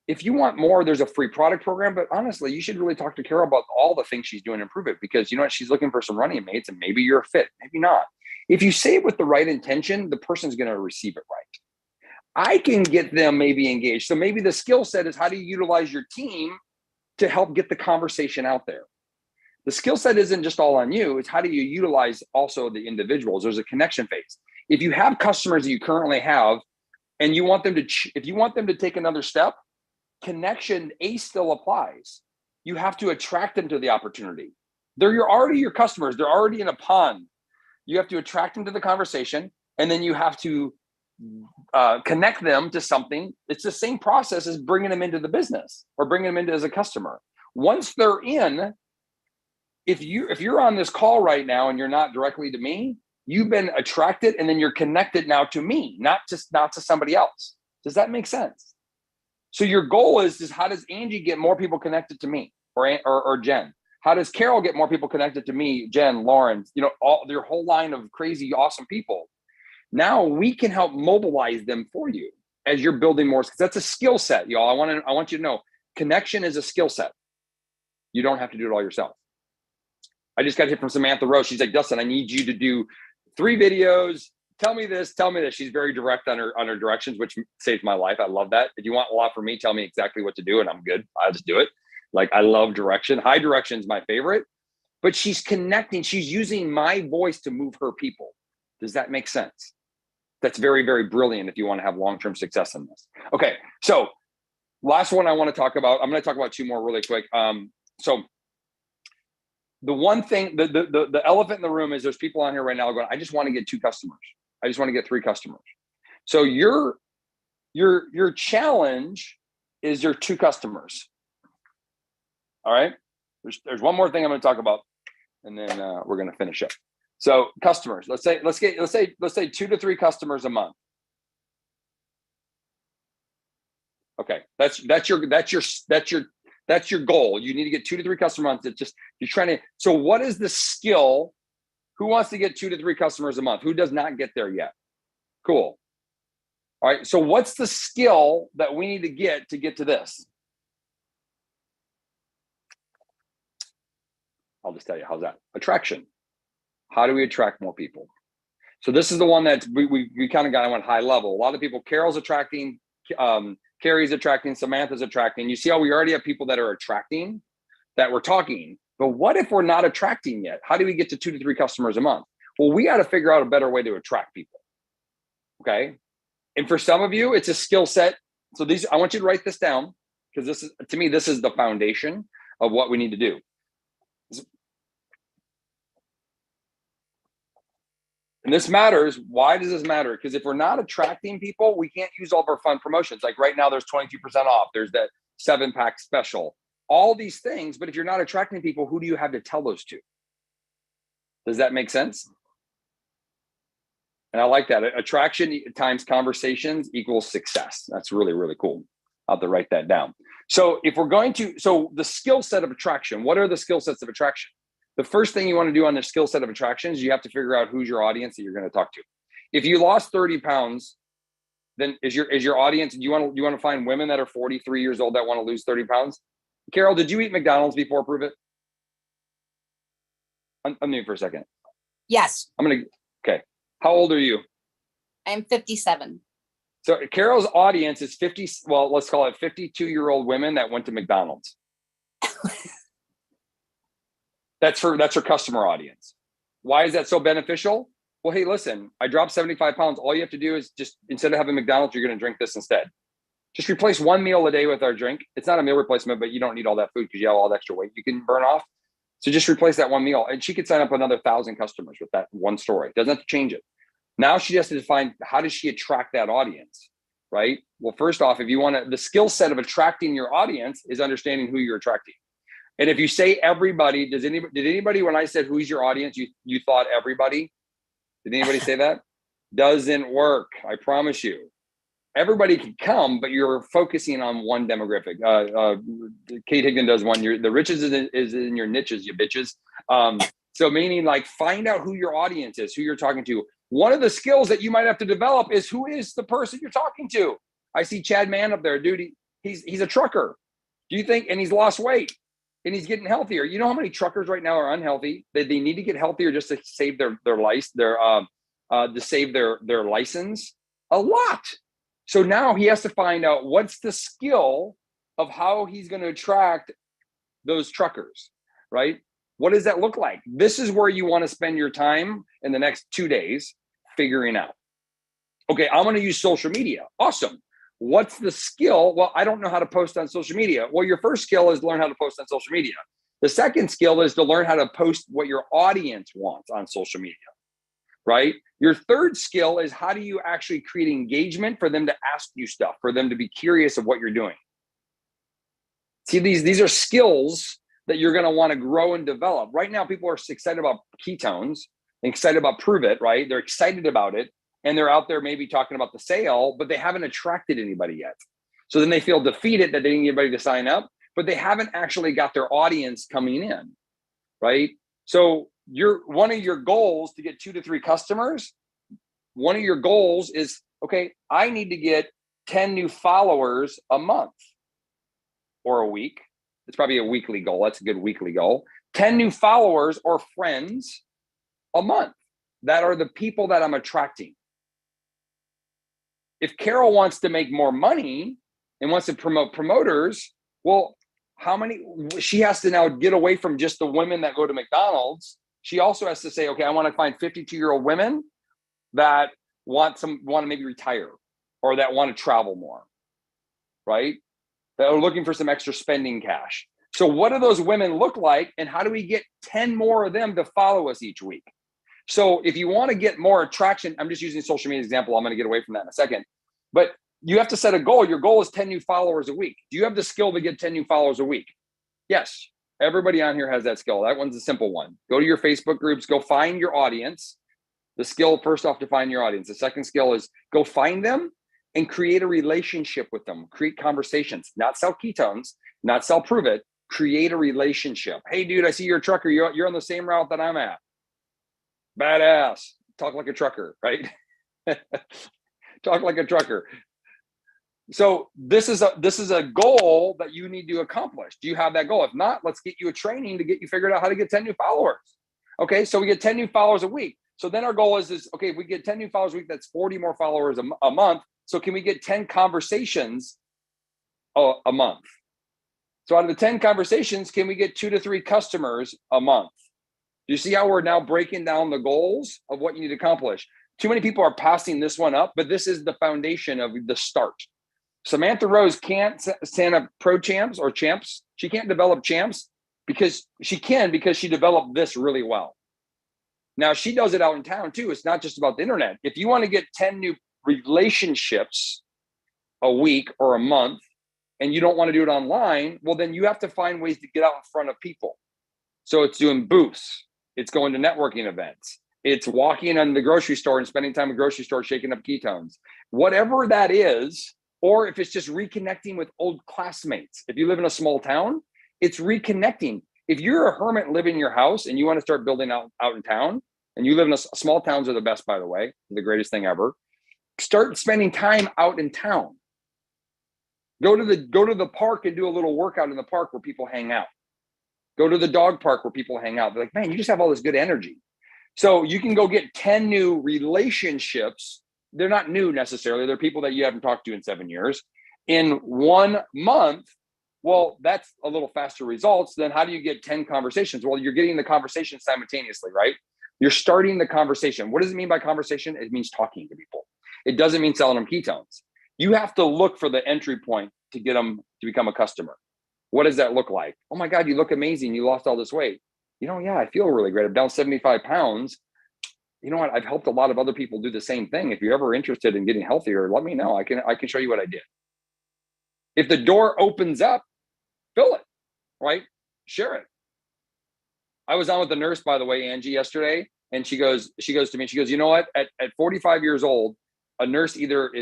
if you want more, there's a free product program, but honestly, you should really talk to Carol about all the things she's doing to improve it, because you know what? She's looking for some running mates, and maybe you're a fit, maybe not. If you say it with the right intention, the person's going to receive it right. I can get them maybe engaged. So maybe the skill set is, how do you utilize your team to help get the conversation out there? The skill set isn't just all on you. It's how do you utilize also the individuals? There's a connection phase. If you have customers that you currently have, and you want them to, if you want them to take another step, connection A still applies. You have to attract them to the opportunity. You're already your customers. They're already in a pond. You have to attract them to the conversation, and then you have to connect them to something. It's the same process as bringing them into the business or bringing them into as a customer. Once they're in, if you're on this call right now and you're not directly to me, you've been attracted, and then you're connected now to me, not to somebody else. Does that make sense? So your goal is how does Angie get more people connected to me, or Jen? How does Carol get more people connected to me, Jen, Lauren, all your whole line of crazy, awesome people? Now we can help mobilize them for you as you're building more, because that's a skill set, y'all. I want you to know, connection is a skill set. You don't have to do it all yourself. I just got hit from Samantha Rose. She's like, Dustin, I need you to do 3 videos. Tell me this, tell me this. She's very direct on her directions, which saves my life. I love that. If you want a lot from me, tell me exactly what to do, and I'm good. I'll just do it. Like, I love direction. High direction is my favorite, but she's connecting. She's using my voice to move her people. Does that make sense? That's very, very brilliant if you want to have long-term success in this. Okay, so last one I want to talk about. I'm going to talk about 2 more really quick. So the one thing, the elephant in the room is there's people on here right now going, I just want to get 2 customers. I just want to get 3 customers. So your challenge is your 2 customers. All right. There's one more thing I'm going to talk about, and then we're going to finish up. So customers, let's say 2 to 3 customers a month. Okay, that's your goal. You need to get 2 to 3 customers a month. It's just, you're trying to. So what is the skill? Who wants to get 2 to 3 customers a month? Who does not get there yet? Cool. All right. So what's the skill that we need to get to this? I'll just tell you. How's that? Attraction. How do we attract more people? So this is the one that we kind of got on high level. A lot of people, Carol's attracting, Carrie's attracting, Samantha's attracting. You see how we already have people that are attracting, that we're talking. But what if we're not attracting yet? How do we get to 2 to 3 customers a month? Well, we got to figure out a better way to attract people. Okay. And for some of you, it's a skill set. So I want you to write this down, because this is, to me, this is the foundation of what we need to do. And this matters. Why does this matter? Because if we're not attracting people, we can't use all of our fun promotions. Like right now, there's 22% off. There's that 7-pack special. All these things. But if you're not attracting people, who do you have to tell those to? Does that make sense? And I like that. Attraction times conversations equals success. That's really, really cool. I'll have to write that down. So if we're going to, so the skill set of attraction, what are the skill sets of attraction? The first thing you want to do on the skill set of attractions, you have to figure out who's your audience that you're going to talk to. If you lost 30 pounds, then is your audience, do you want to find women that are 43 years old that want to lose 30 pounds? Carol, did you eat McDonald's before? Prove it. Unmute for a second. Yes. Okay. How old are you? I'm 57. So Carol's audience is 50, well, let's call it 52-year-old women that went to McDonald's. That's her customer audience. Why is that so beneficial? Well, hey, listen, I dropped 75 pounds. All you have to do is just, instead of having McDonald's, you're going to drink this instead. Just replace 1 meal a day with our drink. It's not a meal replacement, but you don't need all that food because you have all the extra weight you can burn off. So just replace that 1 meal. And she could sign up another 1,000 customers with that one story. Doesn't have to change it. Now she has to define, how does she attract that audience, right? Well, first off, if you want to, the skill set of attracting your audience is understanding who you're attracting. And if you say everybody, did anybody, when I said who's your audience, you thought everybody? Did anybody say that? Doesn't work. I promise you. Everybody can come, but you're focusing on one demographic. Kate Higdon does one. The riches is in your niches, you bitches. So meaning, like, find out who your audience is, who you're talking to. One of the skills that you might have to develop is, who is the person you're talking to? I see Chad Mann up there, dude. He's a trucker. Do you think, and he's lost weight and he's getting healthier. You know how many truckers right now are unhealthy? They need to get healthier just to save their license, to save their license. A lot. So now he has to find out what's the skill of how he's going to attract those truckers, right? What does that look like? This is where you want to spend your time in the next 2 days figuring out. Okay, I'm going to use social media. Awesome. What's the skill? Well, I don't know how to post on social media. Well, your first skill is learn how to post on social media. The second skill is to learn how to post what your audience wants on social media, right? Your third skill is how do you actually create engagement for them to ask you stuff, for them to be curious of what you're doing. See, these are skills that you're going to want to grow and develop. Right now, people are excited about ketones, excited about Prove It, right? They're excited about it. And they're out there maybe talking about the sale, but they haven't attracted anybody yet. So then they feel defeated that they didn't get anybody to sign up, but they haven't actually got their audience coming in, right? So one of your goals to get 2 to 3 customers, one of your goals is, okay, I need to get 10 new followers a month or a week. It's probably a weekly goal. That's a good weekly goal. 10 new followers or friends a month. That are the people that I'm attracting. If Carol wants to make more money and wants to promote promoters, well, she has to now get away from just the women that go to McDonald's. She also has to say, okay, I want to find 52-year-old women that want to maybe retire or that want to travel more, right? That are looking for some extra spending cash. So what do those women look like? And how do we get 10 more of them to follow us each week? So if you want to get more attraction, I'm just using social media example. I'm going to get away from that in a second, but you have to set a goal. Your goal is 10 new followers a week. Do you have the skill to get 10 new followers a week? Yes. Everybody on here has that skill. That one's a simple one. Go to your Facebook groups, go find your audience. The skill, first off, to find your audience. The second skill is go find them and create a relationship with them. Create conversations, not sell ketones, not sell Prove It, create a relationship. Hey dude, I see you're a trucker. You're on the same route that I'm at. Badass. Talk like a trucker, right? Talk like a trucker. So this is a goal that you need to accomplish. Do you have that goal? If not, let's get you a training to get you figured out how to get 10 new followers. Okay, so we get 10 new followers a week. So then our goal is okay, if we get 10 new followers a week, that's 40 more followers a month. So can we get 10 conversations a month? So out of the 10 conversations, can we get 2 to 3 customers a month? Do you see how we're now breaking down the goals of what you need to accomplish? Too many people are passing this one up, but this is the foundation of the start. Samantha Rose can't stand up pro champs or champs. She can't develop champs because she developed this really well. Now she does it out in town too. It's not just about the internet. If you want to get 10 new relationships a week or a month and you don't want to do it online, well, then you have to find ways to get out in front of people. So it's doing booths. It's going to networking events. It's walking in the grocery store and spending time in the grocery store, shaking up ketones. Whatever that is, or if it's just reconnecting with old classmates. If you live in a small town, it's reconnecting. If you're a hermit living in your house and you want to start building out in town, and you live in small towns are the best, by the way, the greatest thing ever. Start spending time out in town. Go to the park and do a little workout in the park where people hang out. Go to the dog park where people hang out. They're like, man, you just have all this good energy. So you can go get 10 new relationships. They're not new necessarily. They're people that you haven't talked to in 7 years. In 1 month, well, that's a little faster results. Then how do you get 10 conversations? Well, you're getting the conversation simultaneously, right? You're starting the conversation. What does it mean by conversation? It means talking to people. It doesn't mean selling them ketones. You have to look for the entry point to get them to become a customer. What does that look like? Oh my God, you look amazing. You lost all this weight. Yeah, I feel really great. I'm down 75 pounds. You know what? I've helped a lot of other people do the same thing. If you're ever interested in getting healthier, let me know. I can show you what I did. If the door opens up, fill it, right? Share it. I was on with the nurse, by the way, Angie, yesterday, and she goes to me, you know what? At 45 years old, a nurse either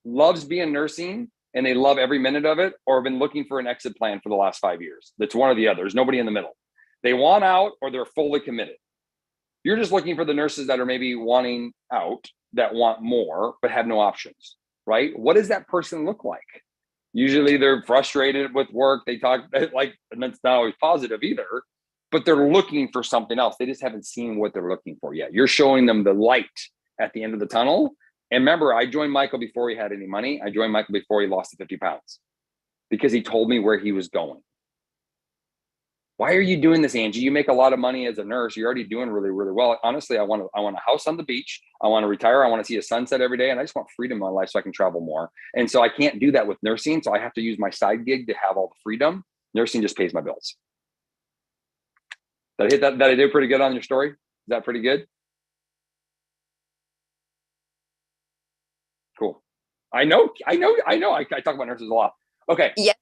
loves being nursing and they love every minute of it, or have been looking for an exit plan for the last 5 years. That's one or the other. There's nobody in the middle. They want out or they're fully committed. You're just looking for the nurses that are maybe wanting out, that want more, but have no options. right? What does that person look like? Usually they're frustrated with work. They talk like, and that's not always positive either, but they're looking for something else. They just haven't seen what they're looking for yet. You're showing them the light at the end of the tunnel. And remember, I joined Michael before he had any money. I joined Michael before he lost the 50 pounds because he told me where he was going. Why are you doing this, Angie? You make a lot of money as a nurse. You're already doing really, really well. Honestly, I want a house on the beach. I want to retire. I want to see a sunset every day. And I just want freedom in my life so I can travel more. And so I can't do that with nursing. So I have to use my side gig to have all the freedom. Nursing just pays my bills. Did I hit that? Did I do pretty good on your story? Is that pretty good? Cool. I know. I talk about nurses a lot. Okay. Yeah,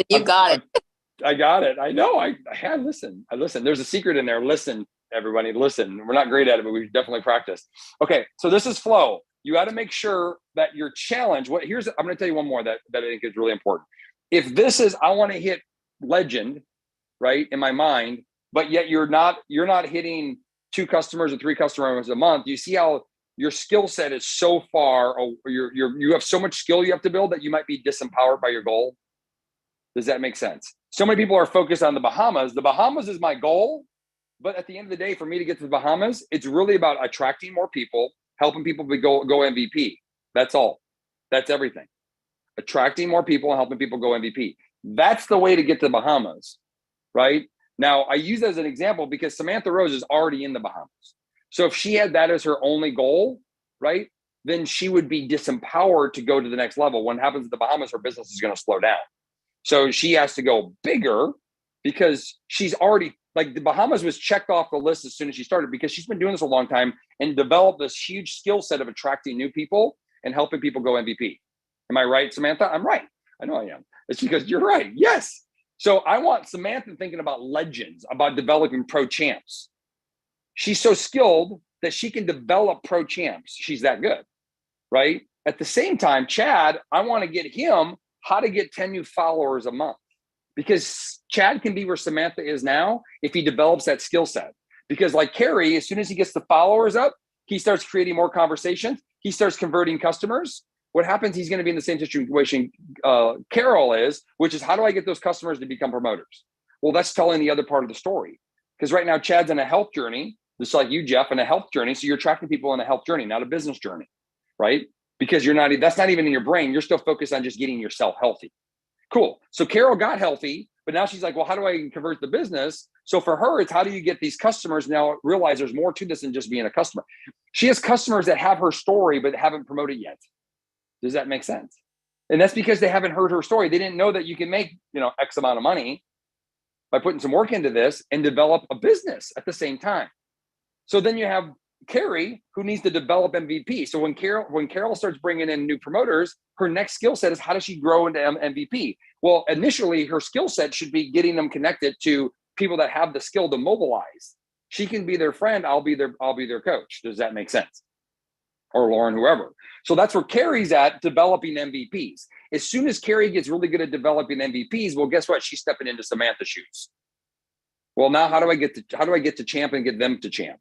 you got it. I got it. I know. I had listen. I listen. There's a secret in there. Listen, everybody. Listen. We're not great at it, but we definitely practice. Okay. So this is flow. You got to make sure that your challenge. I'm going to tell you one more that I think is really important. If this is, I want to hit legend, right, in my mind, but yet you're not hitting 2 customers or 3 customers a month. You see how your skill set is so far, or you have so much skill you have to build that you might be disempowered by your goal. Does that make sense? So many people are focused on the Bahamas. The Bahamas is my goal, but at the end of the day, for me to get to the Bahamas, it's really about attracting more people, helping people go MVP. That's all. That's everything. Attracting more people and helping people go MVP. That's the way to get to the Bahamas, right? Now, I use that as an example because Samantha Rose is already in the Bahamas. So if she had that as her only goal, right, then she would be disempowered to go to the next level. When it happens at the Bahamas, her business is going to slow down. So she has to go bigger because she's already, like, the Bahamas was checked off the list as soon as she started because she's been doing this a long time and developed this huge skill set of attracting new people and helping people go MVP. Am I right, Samantha? I'm right. I know I am. It's because you're right. Yes. So I want Samantha thinking about legends, about developing pro champs. She's so skilled that she can develop pro champs. She's that good, right? At the same time, Chad, I want to get him how to get 10 new followers a month, because Chad can be where Samantha is now if he develops that skill set. Because like Carrie, as soon as he gets the followers up, he starts creating more conversations. He starts converting customers. What happens? He's going to be in the same situation Carol is, which is, how do I get those customers to become promoters? Well, that's telling the other part of the story. Because right now, Chad's in a health journey, just like you, Jeff, in a health journey. So you're attracting people in a health journey, not a business journey, right? Because that's not even in your brain. You're still focused on just getting yourself healthy. Cool. So Carol got healthy, but now she's like, well, how do I convert the business? So for her, it's how do you get these customers now realize there's more to this than just being a customer. She has customers that have her story, but haven't promoted yet. Does that make sense? And that's because they haven't heard her story. They didn't know that you can make, X amount of money by putting some work into this and develop a business at the same time. So then you have Carrie, who needs to develop MVP. So when Carol starts bringing in new promoters, her next skill set is, how does she grow into MVP? Well, initially her skill set should be getting them connected to people that have the skill to mobilize. She can be their friend. I'll be their coach. Does that make sense? Or Lauren, whoever. So that's where Carrie's at, developing MVPs. As soon as Carrie gets really good at developing MVPs, well, guess what? She's stepping into Samantha's shoes. Well, now how do I get to champ and get them to champ?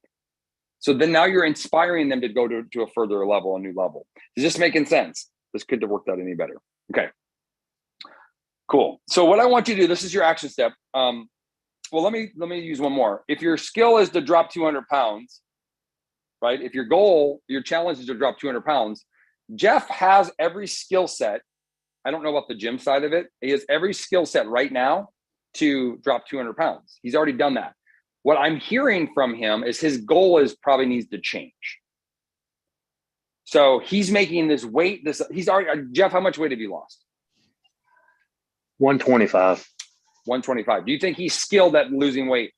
So then now you're inspiring them to go to a further level, a new level. Is this making sense? This couldn't have worked out any better. Okay, cool. So what I want you to do, this is your action step. Well, let me use one more. If your skill is to drop 200 pounds, right? If your challenge is to drop 200 pounds, Jeff has every skill set. I don't know about the gym side of it. He has every skill set right now to drop 200 pounds. He's already done that. What I'm hearing from him is his goal probably needs to change. So he's making this weight. Jeff, how much weight have you lost? 125. 125. Do you think he's skilled at losing weight?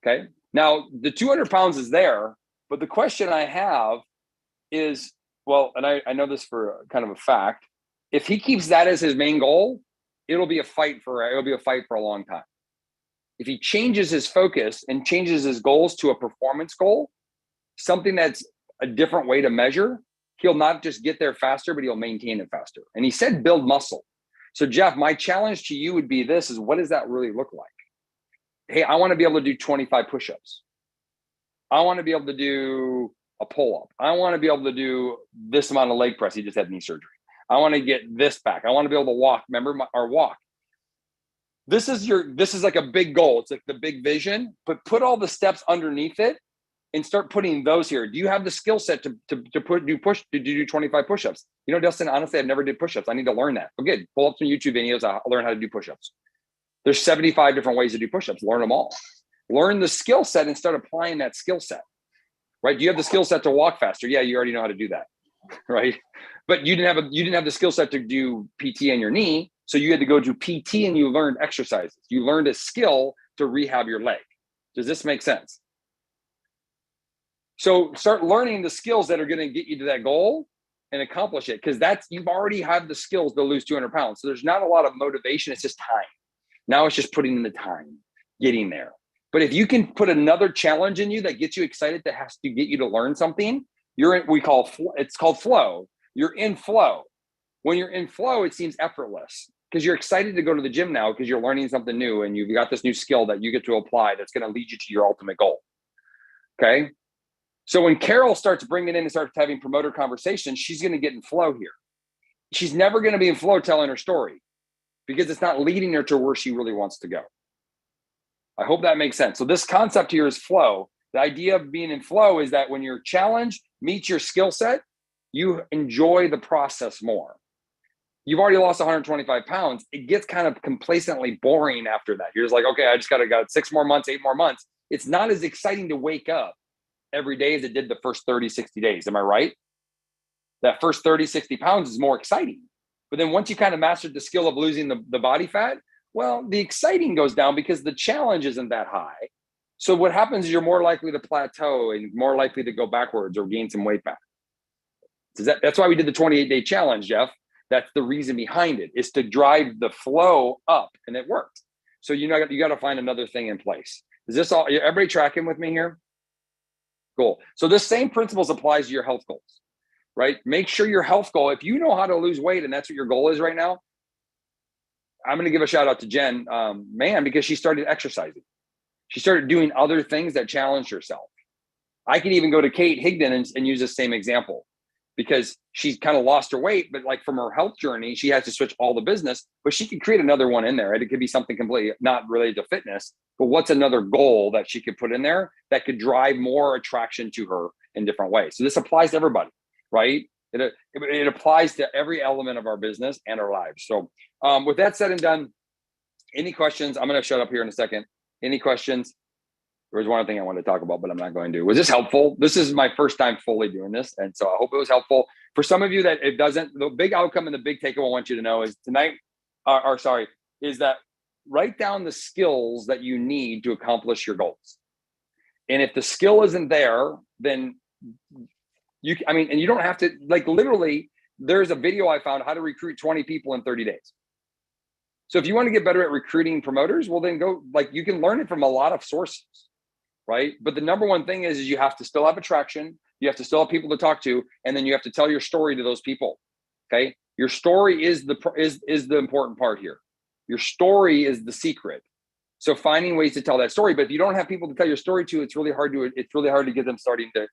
Okay. Now the 200 pounds is there, but the question I have is, well, and I know this for kind of a fact, if he keeps that as his main goal, it'll be a fight for a long time. If he changes his focus and changes his goals to a performance goal, something that's a different way to measure, he'll not just get there faster, but he'll maintain it faster. And he said, build muscle. So Jeff, my challenge to you would be this: is what does that really look like? Hey, I want to be able to do 25 push-ups. I want to be able to do a pull-up. I want to be able to do this amount of leg press. He just had knee surgery. I want to get this back. I want to be able to walk. Remember our walk. This is like a big goal. It's like the big vision, but put all the steps underneath it and start putting those here. Do you have the skill set to do 25 push-ups? You know, Dustin, honestly, I've never did push-ups. I need to learn that. Okay, pull up some YouTube videos. I'll learn how to do push-ups. There's 75 different ways to do push-ups. Learn them all. Learn the skill set and start applying that skill set, right? Do you have the skill set to walk faster? Yeah, you already know how to do that, right? But you didn't have the skill set to do PT on your knee. So you had to go do PT and you learned exercises. You learned a skill to rehab your leg. Does this make sense? So start learning the skills that are going to get you to that goal and accomplish it. Because you've already have the skills to lose 200 pounds. So there's not a lot of motivation. It's just time. Now it's just putting in the time, getting there. But if you can put another challenge in you that gets you excited, that has to get you to learn something, it's called flow. You're in flow. When you're in flow, it seems effortless because you're excited to go to the gym now because you're learning something new and you've got this new skill that you get to apply that's going to lead you to your ultimate goal. Okay. So when Carol starts bringing in and starts having promoter conversations, she's going to get in flow here. She's never going to be in flow telling her story because it's not leading her to where she really wants to go. I hope that makes sense. So this concept here is flow. The idea of being in flow is that when your challenge meets your skill set, you enjoy the process more. You've already lost 125 pounds. It gets kind of complacently boring after that. You're just like, okay, I just got 6 more months, 8 more months. It's not as exciting to wake up every day as it did the first 30, 60 days. Am I right? That first 30, 60 pounds is more exciting. But then once you kind of mastered the skill of losing the body fat, well, the exciting goes down because the challenge isn't that high. So what happens is you're more likely to plateau and more likely to go backwards or gain some weight back. That's why we did the 28-day challenge, Jeff. That's the reason behind it, is to drive the flow up, and it worked. So you got to find another thing in place. Is this all? Everybody tracking with me here? Cool. So this same principles applies to your health goals, right? Make sure your health goal, if you know how to lose weight and that's what your goal is right now, I'm going to give a shout out to Jen, because she started exercising. She started doing other things that challenged herself. I could even go to Kate Higdon and use the same example because she's kind of lost her weight, but like from her health journey, she has to switch all the business, but she could create another one in there. It could be something completely not related to fitness, but what's another goal that she could put in there that could drive more attraction to her in different ways. So this applies to everybody, right? It applies to every element of our business and our lives. So with that said and done, any questions? I'm going to shut up here in a second. Any questions? There was one thing I wanted to talk about, but I'm not going to. Was this helpful? This is my first time fully doing this. And so I hope it was helpful. For some of you that it doesn't, the big outcome and the big takeaway I want you to know is is that write down the skills that you need to accomplish your goals. And if the skill isn't there, then and you don't have to, like, literally, there's a video I found how to recruit 20 people in 30 days. So if you want to get better at recruiting promoters, well, then go, you can learn it from a lot of sources, right? But the number one thing is you have to still have attraction. You have to still have people to talk to, and then you have to tell your story to those people. Okay, your story is the important part here. Your story is the secret. So finding ways to tell that story, but if you don't have people to tell your story to, it's really hard to get them starting to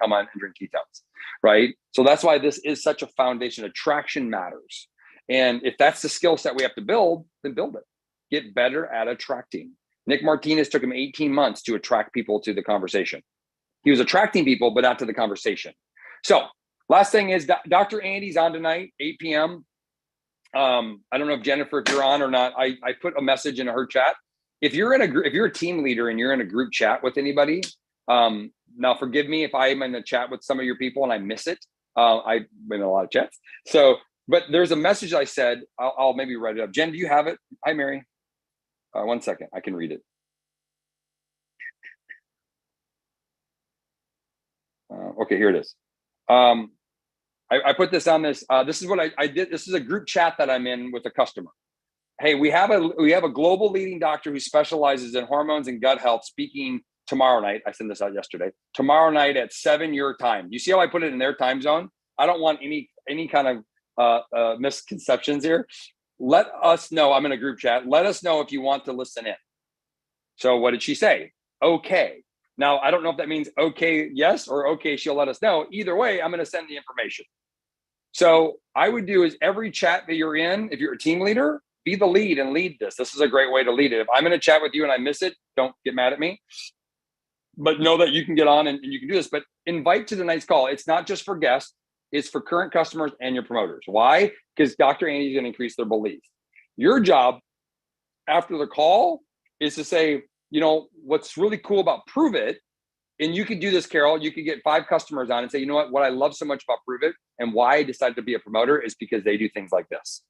come on and drink ketones, right? So that's why this is such a foundation. Attraction matters. And if that's the skill set we have to build, then build it. Get better at attracting. Nick Martinez took him 18 months to attract people to the conversation. He was attracting people, but not to the conversation. So last thing is Dr. Andy's on tonight, 8 p.m. I don't know if Jennifer, if you're on or not. I put a message in her chat. If you're a team leader and you're in a group chat with anybody, now forgive me if I'm in a chat with some of your people and I miss it. I've been in a lot of chats. So, but there's a message I said, I'll maybe write it up. Jen, do you have it? Hi, Mary. 1 second, I can read it. Okay, here it is. I put this on this. This is what I did. This is a group chat that I'm in with a customer. Hey, we have a global leading doctor who specializes in hormones and gut health speaking tomorrow night. I sent this out yesterday. Tomorrow night at 7 your time. You see how I put it in their time zone? I don't want any kind of misconceptions here. Let us know. I'm in a group chat. Let us know if you want to listen in. So what did she say? Okay. Now, I don't know if that means okay, yes, or okay, she'll let us know. Either way, I'm going to send the information. So I would do is every chat that you're in, if you're a team leader, be the lead and lead this. This is a great way to lead it. If I'm in a chat with you and I miss it, don't get mad at me. But know that you can get on and you can do this. But invite to tonight's call. It's not just for guests, it's for current customers and your promoters. Why? Because Dr. Andy's going to increase their belief. Your job after the call is to say, you know, what's really cool about Prove It, and you could do this, Carol, you could get 5 customers on and say, you know what I love so much about Prove It and why I decided to be a promoter is because they do things like this.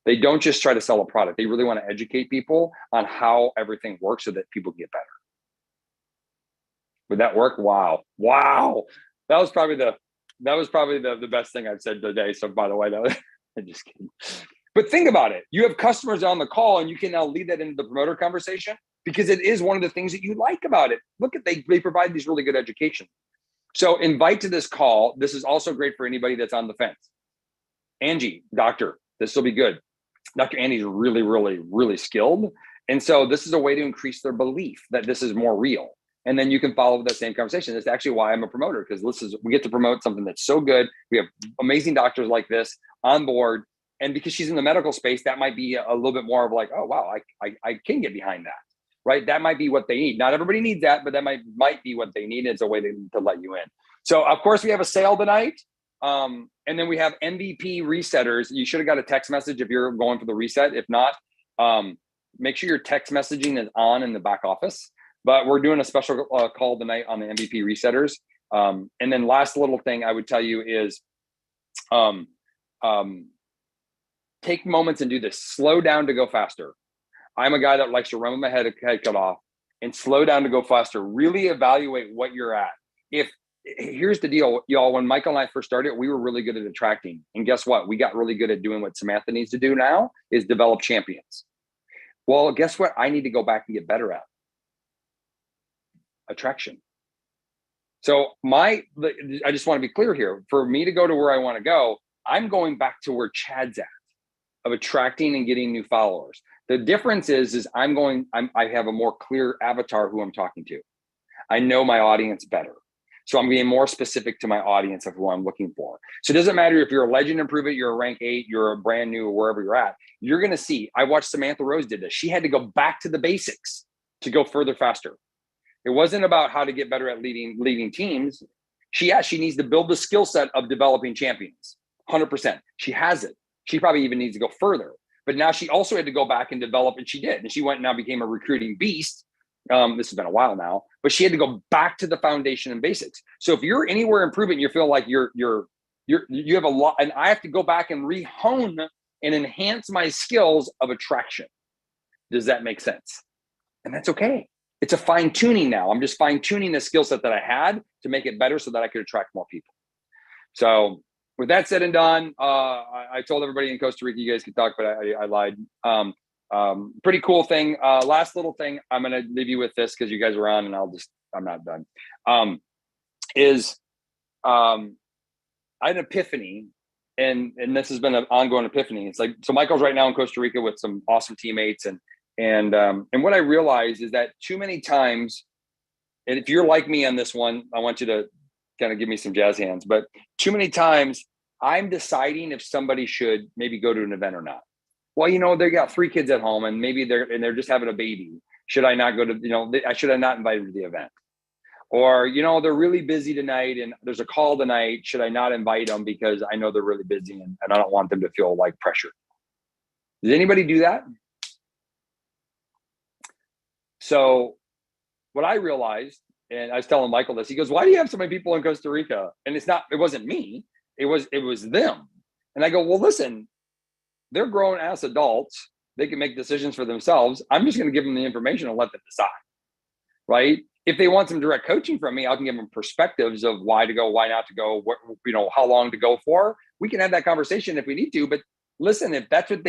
They don't just try to sell a product. They really want to educate people on how everything works so that people get better. Would that work? Wow. That was probably the best thing I've said today. So by the way, I'm just kidding. But think about it. You have customers on the call and you can now lead that into the promoter conversation because it is one of the things that you like about it. Look at, they provide these really good education. So invite to this call. This is also great for anybody that's on the fence. Angie, doctor, this will be good. Dr. Andy's really, really, really skilled. And so this is a way to increase their belief that this is more real. And then you can follow that same conversation. That's actually why I'm a promoter, because we get to promote something that's so good. We have amazing doctors like this on board. And because she's in the medical space, that might be a little bit more of like, oh, wow, I can get behind that, right? That might be what they need. Not everybody needs that, but that might be what they need. It's a way to let you in. So of course we have a sale tonight. And then we have MVP resetters. You should have got a text message if you're going for the reset. If not, make sure your text messaging is on in the back office. But we're doing a special call tonight on the MVP resetters. And then last little thing I would tell you is take moments and do this. Slow down to go faster. I'm a guy that likes to run with my head cut off and slow down to go faster. Really evaluate what you're at. Here's the deal, y'all. When Michael and I first started, we were really good at attracting. And guess what? We got really good at doing what Samantha needs to do now is develop champions. Well, guess what? I need to go back and get better at attraction. So I just want to be clear here. For me to go to where I want to go, I'm going back to where Chad's at, of attracting and getting new followers. The difference is I have a more clear avatar who I'm talking to. I know my audience better. So I'm being more specific to my audience of who I'm looking for. So it doesn't matter if you're a legend and Prove It, you're a rank 8, you're a brand new, or wherever you're at, you're going to see, I watched Samantha Rose did this. She had to go back to the basics to go further faster. It wasn't about how to get better at leading teams. She needs to build the skill set of developing champions. 100%. She has it. She probably even needs to go further. But now she also had to go back and develop, and she did. And she went and now became a recruiting beast. This has been a while now, but she had to go back to the foundation and basics. So if you're anywhere in Prove It and you feel like you have a lot, and I have to go back and re-hone and enhance my skills of attraction. Does that make sense? And that's okay. It's a fine tuning now. I'm just fine tuning the skill set that I had to make it better so that I could attract more people. So with that said and done, I told everybody in Costa Rica you guys could talk, but I lied. Pretty cool thing. Last little thing, I'm going to leave you with this because you guys are on and I'm not done. I had an epiphany, and this has been an ongoing epiphany. It's like, so Michael's right now in Costa Rica with some awesome teammates. And what I realized is that too many times, and if you're like me on this one, I want you to kind of give me some jazz hands, but too many times I'm deciding if somebody should maybe go to an event or not. Well, they got 3 kids at home and maybe they're just having a baby. Should I not go to, should I not invite them to the event? Or, they're really busy tonight and there's a call tonight. Should I not invite them because I know they're really busy and I don't want them to feel like pressure? Does anybody do that? So what I realized, and I was telling Michael this, he goes, why do you have so many people in Costa Rica? And it wasn't me, it was them. And I go, well, listen, they're grown ass adults. They can make decisions for themselves. I'm just going to give them the information and let them decide, right? If they want some direct coaching from me, I can give them perspectives of why to go, why not to go, how long to go for. We can have that conversation if we need to, but listen, if that's what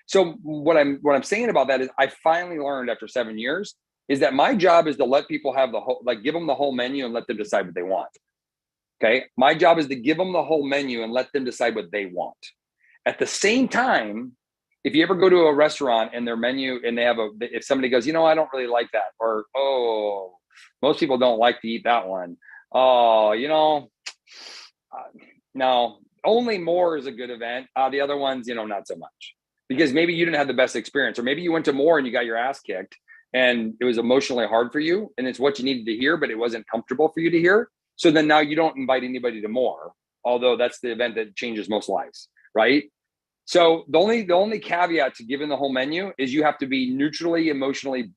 so what I'm saying about that is I finally learned after 7 years is that my job is to let people have give them the whole menu and let them decide what they want. Okay. My job is to give them the whole menu and let them decide what they want. At the same time, if you ever go to a restaurant and their menu and they have if somebody goes, I don't really like that, or, oh, Most people don't like to eat that one. Oh, no, only more is a good event. The other ones, not so much, because maybe you didn't have the best experience, or maybe you went to more and you got your ass kicked and it was emotionally hard for you and it's what you needed to hear, but it wasn't comfortable for you to hear. So then now you don't invite anybody to more, although that's the event that changes most lives, right? So the only caveat to giving the whole menu is you have to be neutrally emotionally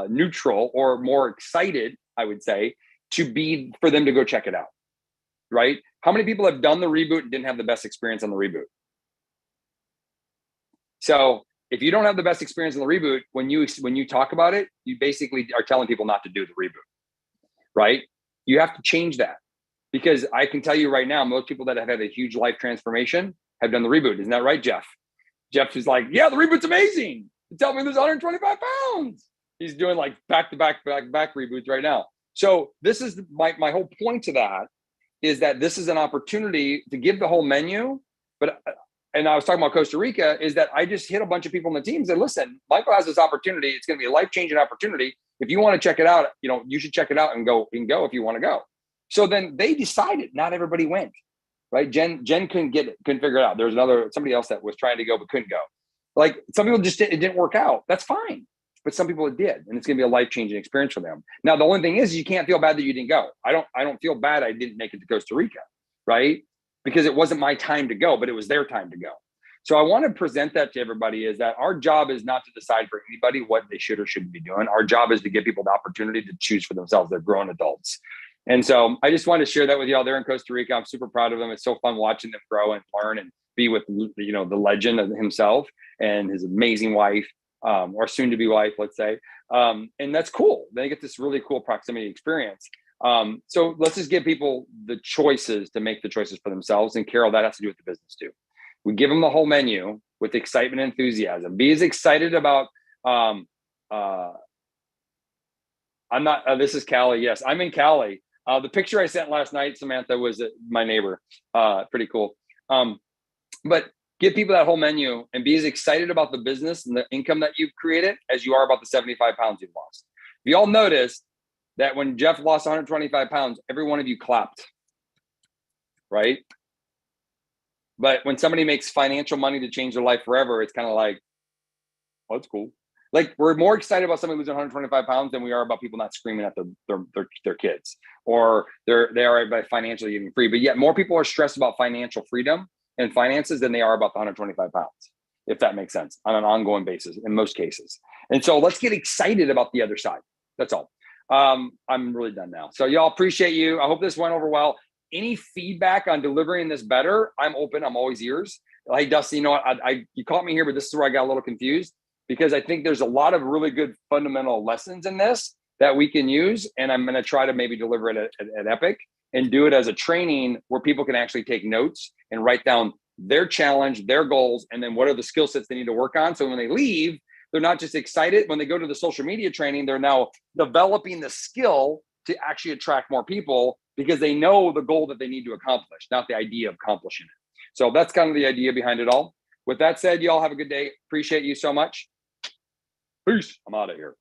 neutral or more excited, I would say, for them to go check it out, right? How many people have done the reboot and didn't have the best experience on the reboot? So if you don't have the best experience on the reboot, when you talk about it, you basically are telling people not to do the reboot, right? You have to change that, because I can tell you right now, most people that have had a huge life transformation have done the reboot. Isn't that right, Jeff? Jeff is like, yeah, the reboot's amazing. Tell me there's 125 pounds. He's doing like back reboots right now. So this is my whole point to that, is that this is an opportunity to give the whole menu. But and I was talking about Costa Rica, is that I just hit a bunch of people in the team and said, listen, Michael has this opportunity. It's going to be a life-changing opportunity. If you want to check it out, you should check it out and go if you want to go. So then they decided. Not everybody went, right? Jen couldn't figure it out. There was somebody else that was trying to go but couldn't go. Like some people it didn't work out. That's fine. But some people it did, and it's going to be a life-changing experience for them. Now, the only thing is you can't feel bad that you didn't go. I don't feel bad I didn't make it to Costa Rica, right? Because it wasn't my time to go, but it was their time to go. So I want to present that to everybody, is that our job is not to decide for anybody what they should or shouldn't be doing. Our job is to give people the opportunity to choose for themselves. They're grown adults. And so I just wanted to share that with y'all. They're in Costa Rica. I'm super proud of them. It's so fun watching them grow and learn and be with, the legend of himself and his amazing wife, or soon to be wife, let's say. And that's cool. They get this really cool proximity experience. So let's just give people the choices to make the choices for themselves. And Carol, that has to do with the business too. We give them the whole menu with excitement and enthusiasm. Be as excited about, this is Cali. Yes, I'm in Cali. The picture I sent last night, Samantha, was my neighbor. Pretty cool. But give people that whole menu and be as excited about the business and the income that you've created as you are about the 75 pounds you've lost. We all noticed that when Jeff lost 125 pounds, every one of you clapped, right? But when somebody makes financial money to change their life forever, it's kind of like, oh, that's cool. Like, we're more excited about somebody losing 125 pounds than we are about people not screaming at their kids, or they are by financially getting free. But yet more people are stressed about financial freedom and finances than they are about the 125 pounds, if that makes sense, on an ongoing basis in most cases. And so let's get excited about the other side. That's all. I'm really done now. So y'all, appreciate you. I hope this went over well. Any feedback on delivering this better, I'm open. I'm always ears. Hey, Dusty, you know what? You caught me here, but this is where I got a little confused, because I think there's a lot of really good fundamental lessons in this that we can use. And I'm going to try to maybe deliver it at Epic and do it as a training where people can actually take notes and write down their challenge, their goals, and then what are the skill sets they need to work on. So when they leave, they're not just excited. When they go to the social media training, they're now developing the skill to actually attract more people, because they know the goal that they need to accomplish, not the idea of accomplishing it. So that's kind of the idea behind it all. With that said, y'all have a good day. Appreciate you so much. Peace. I'm out of here.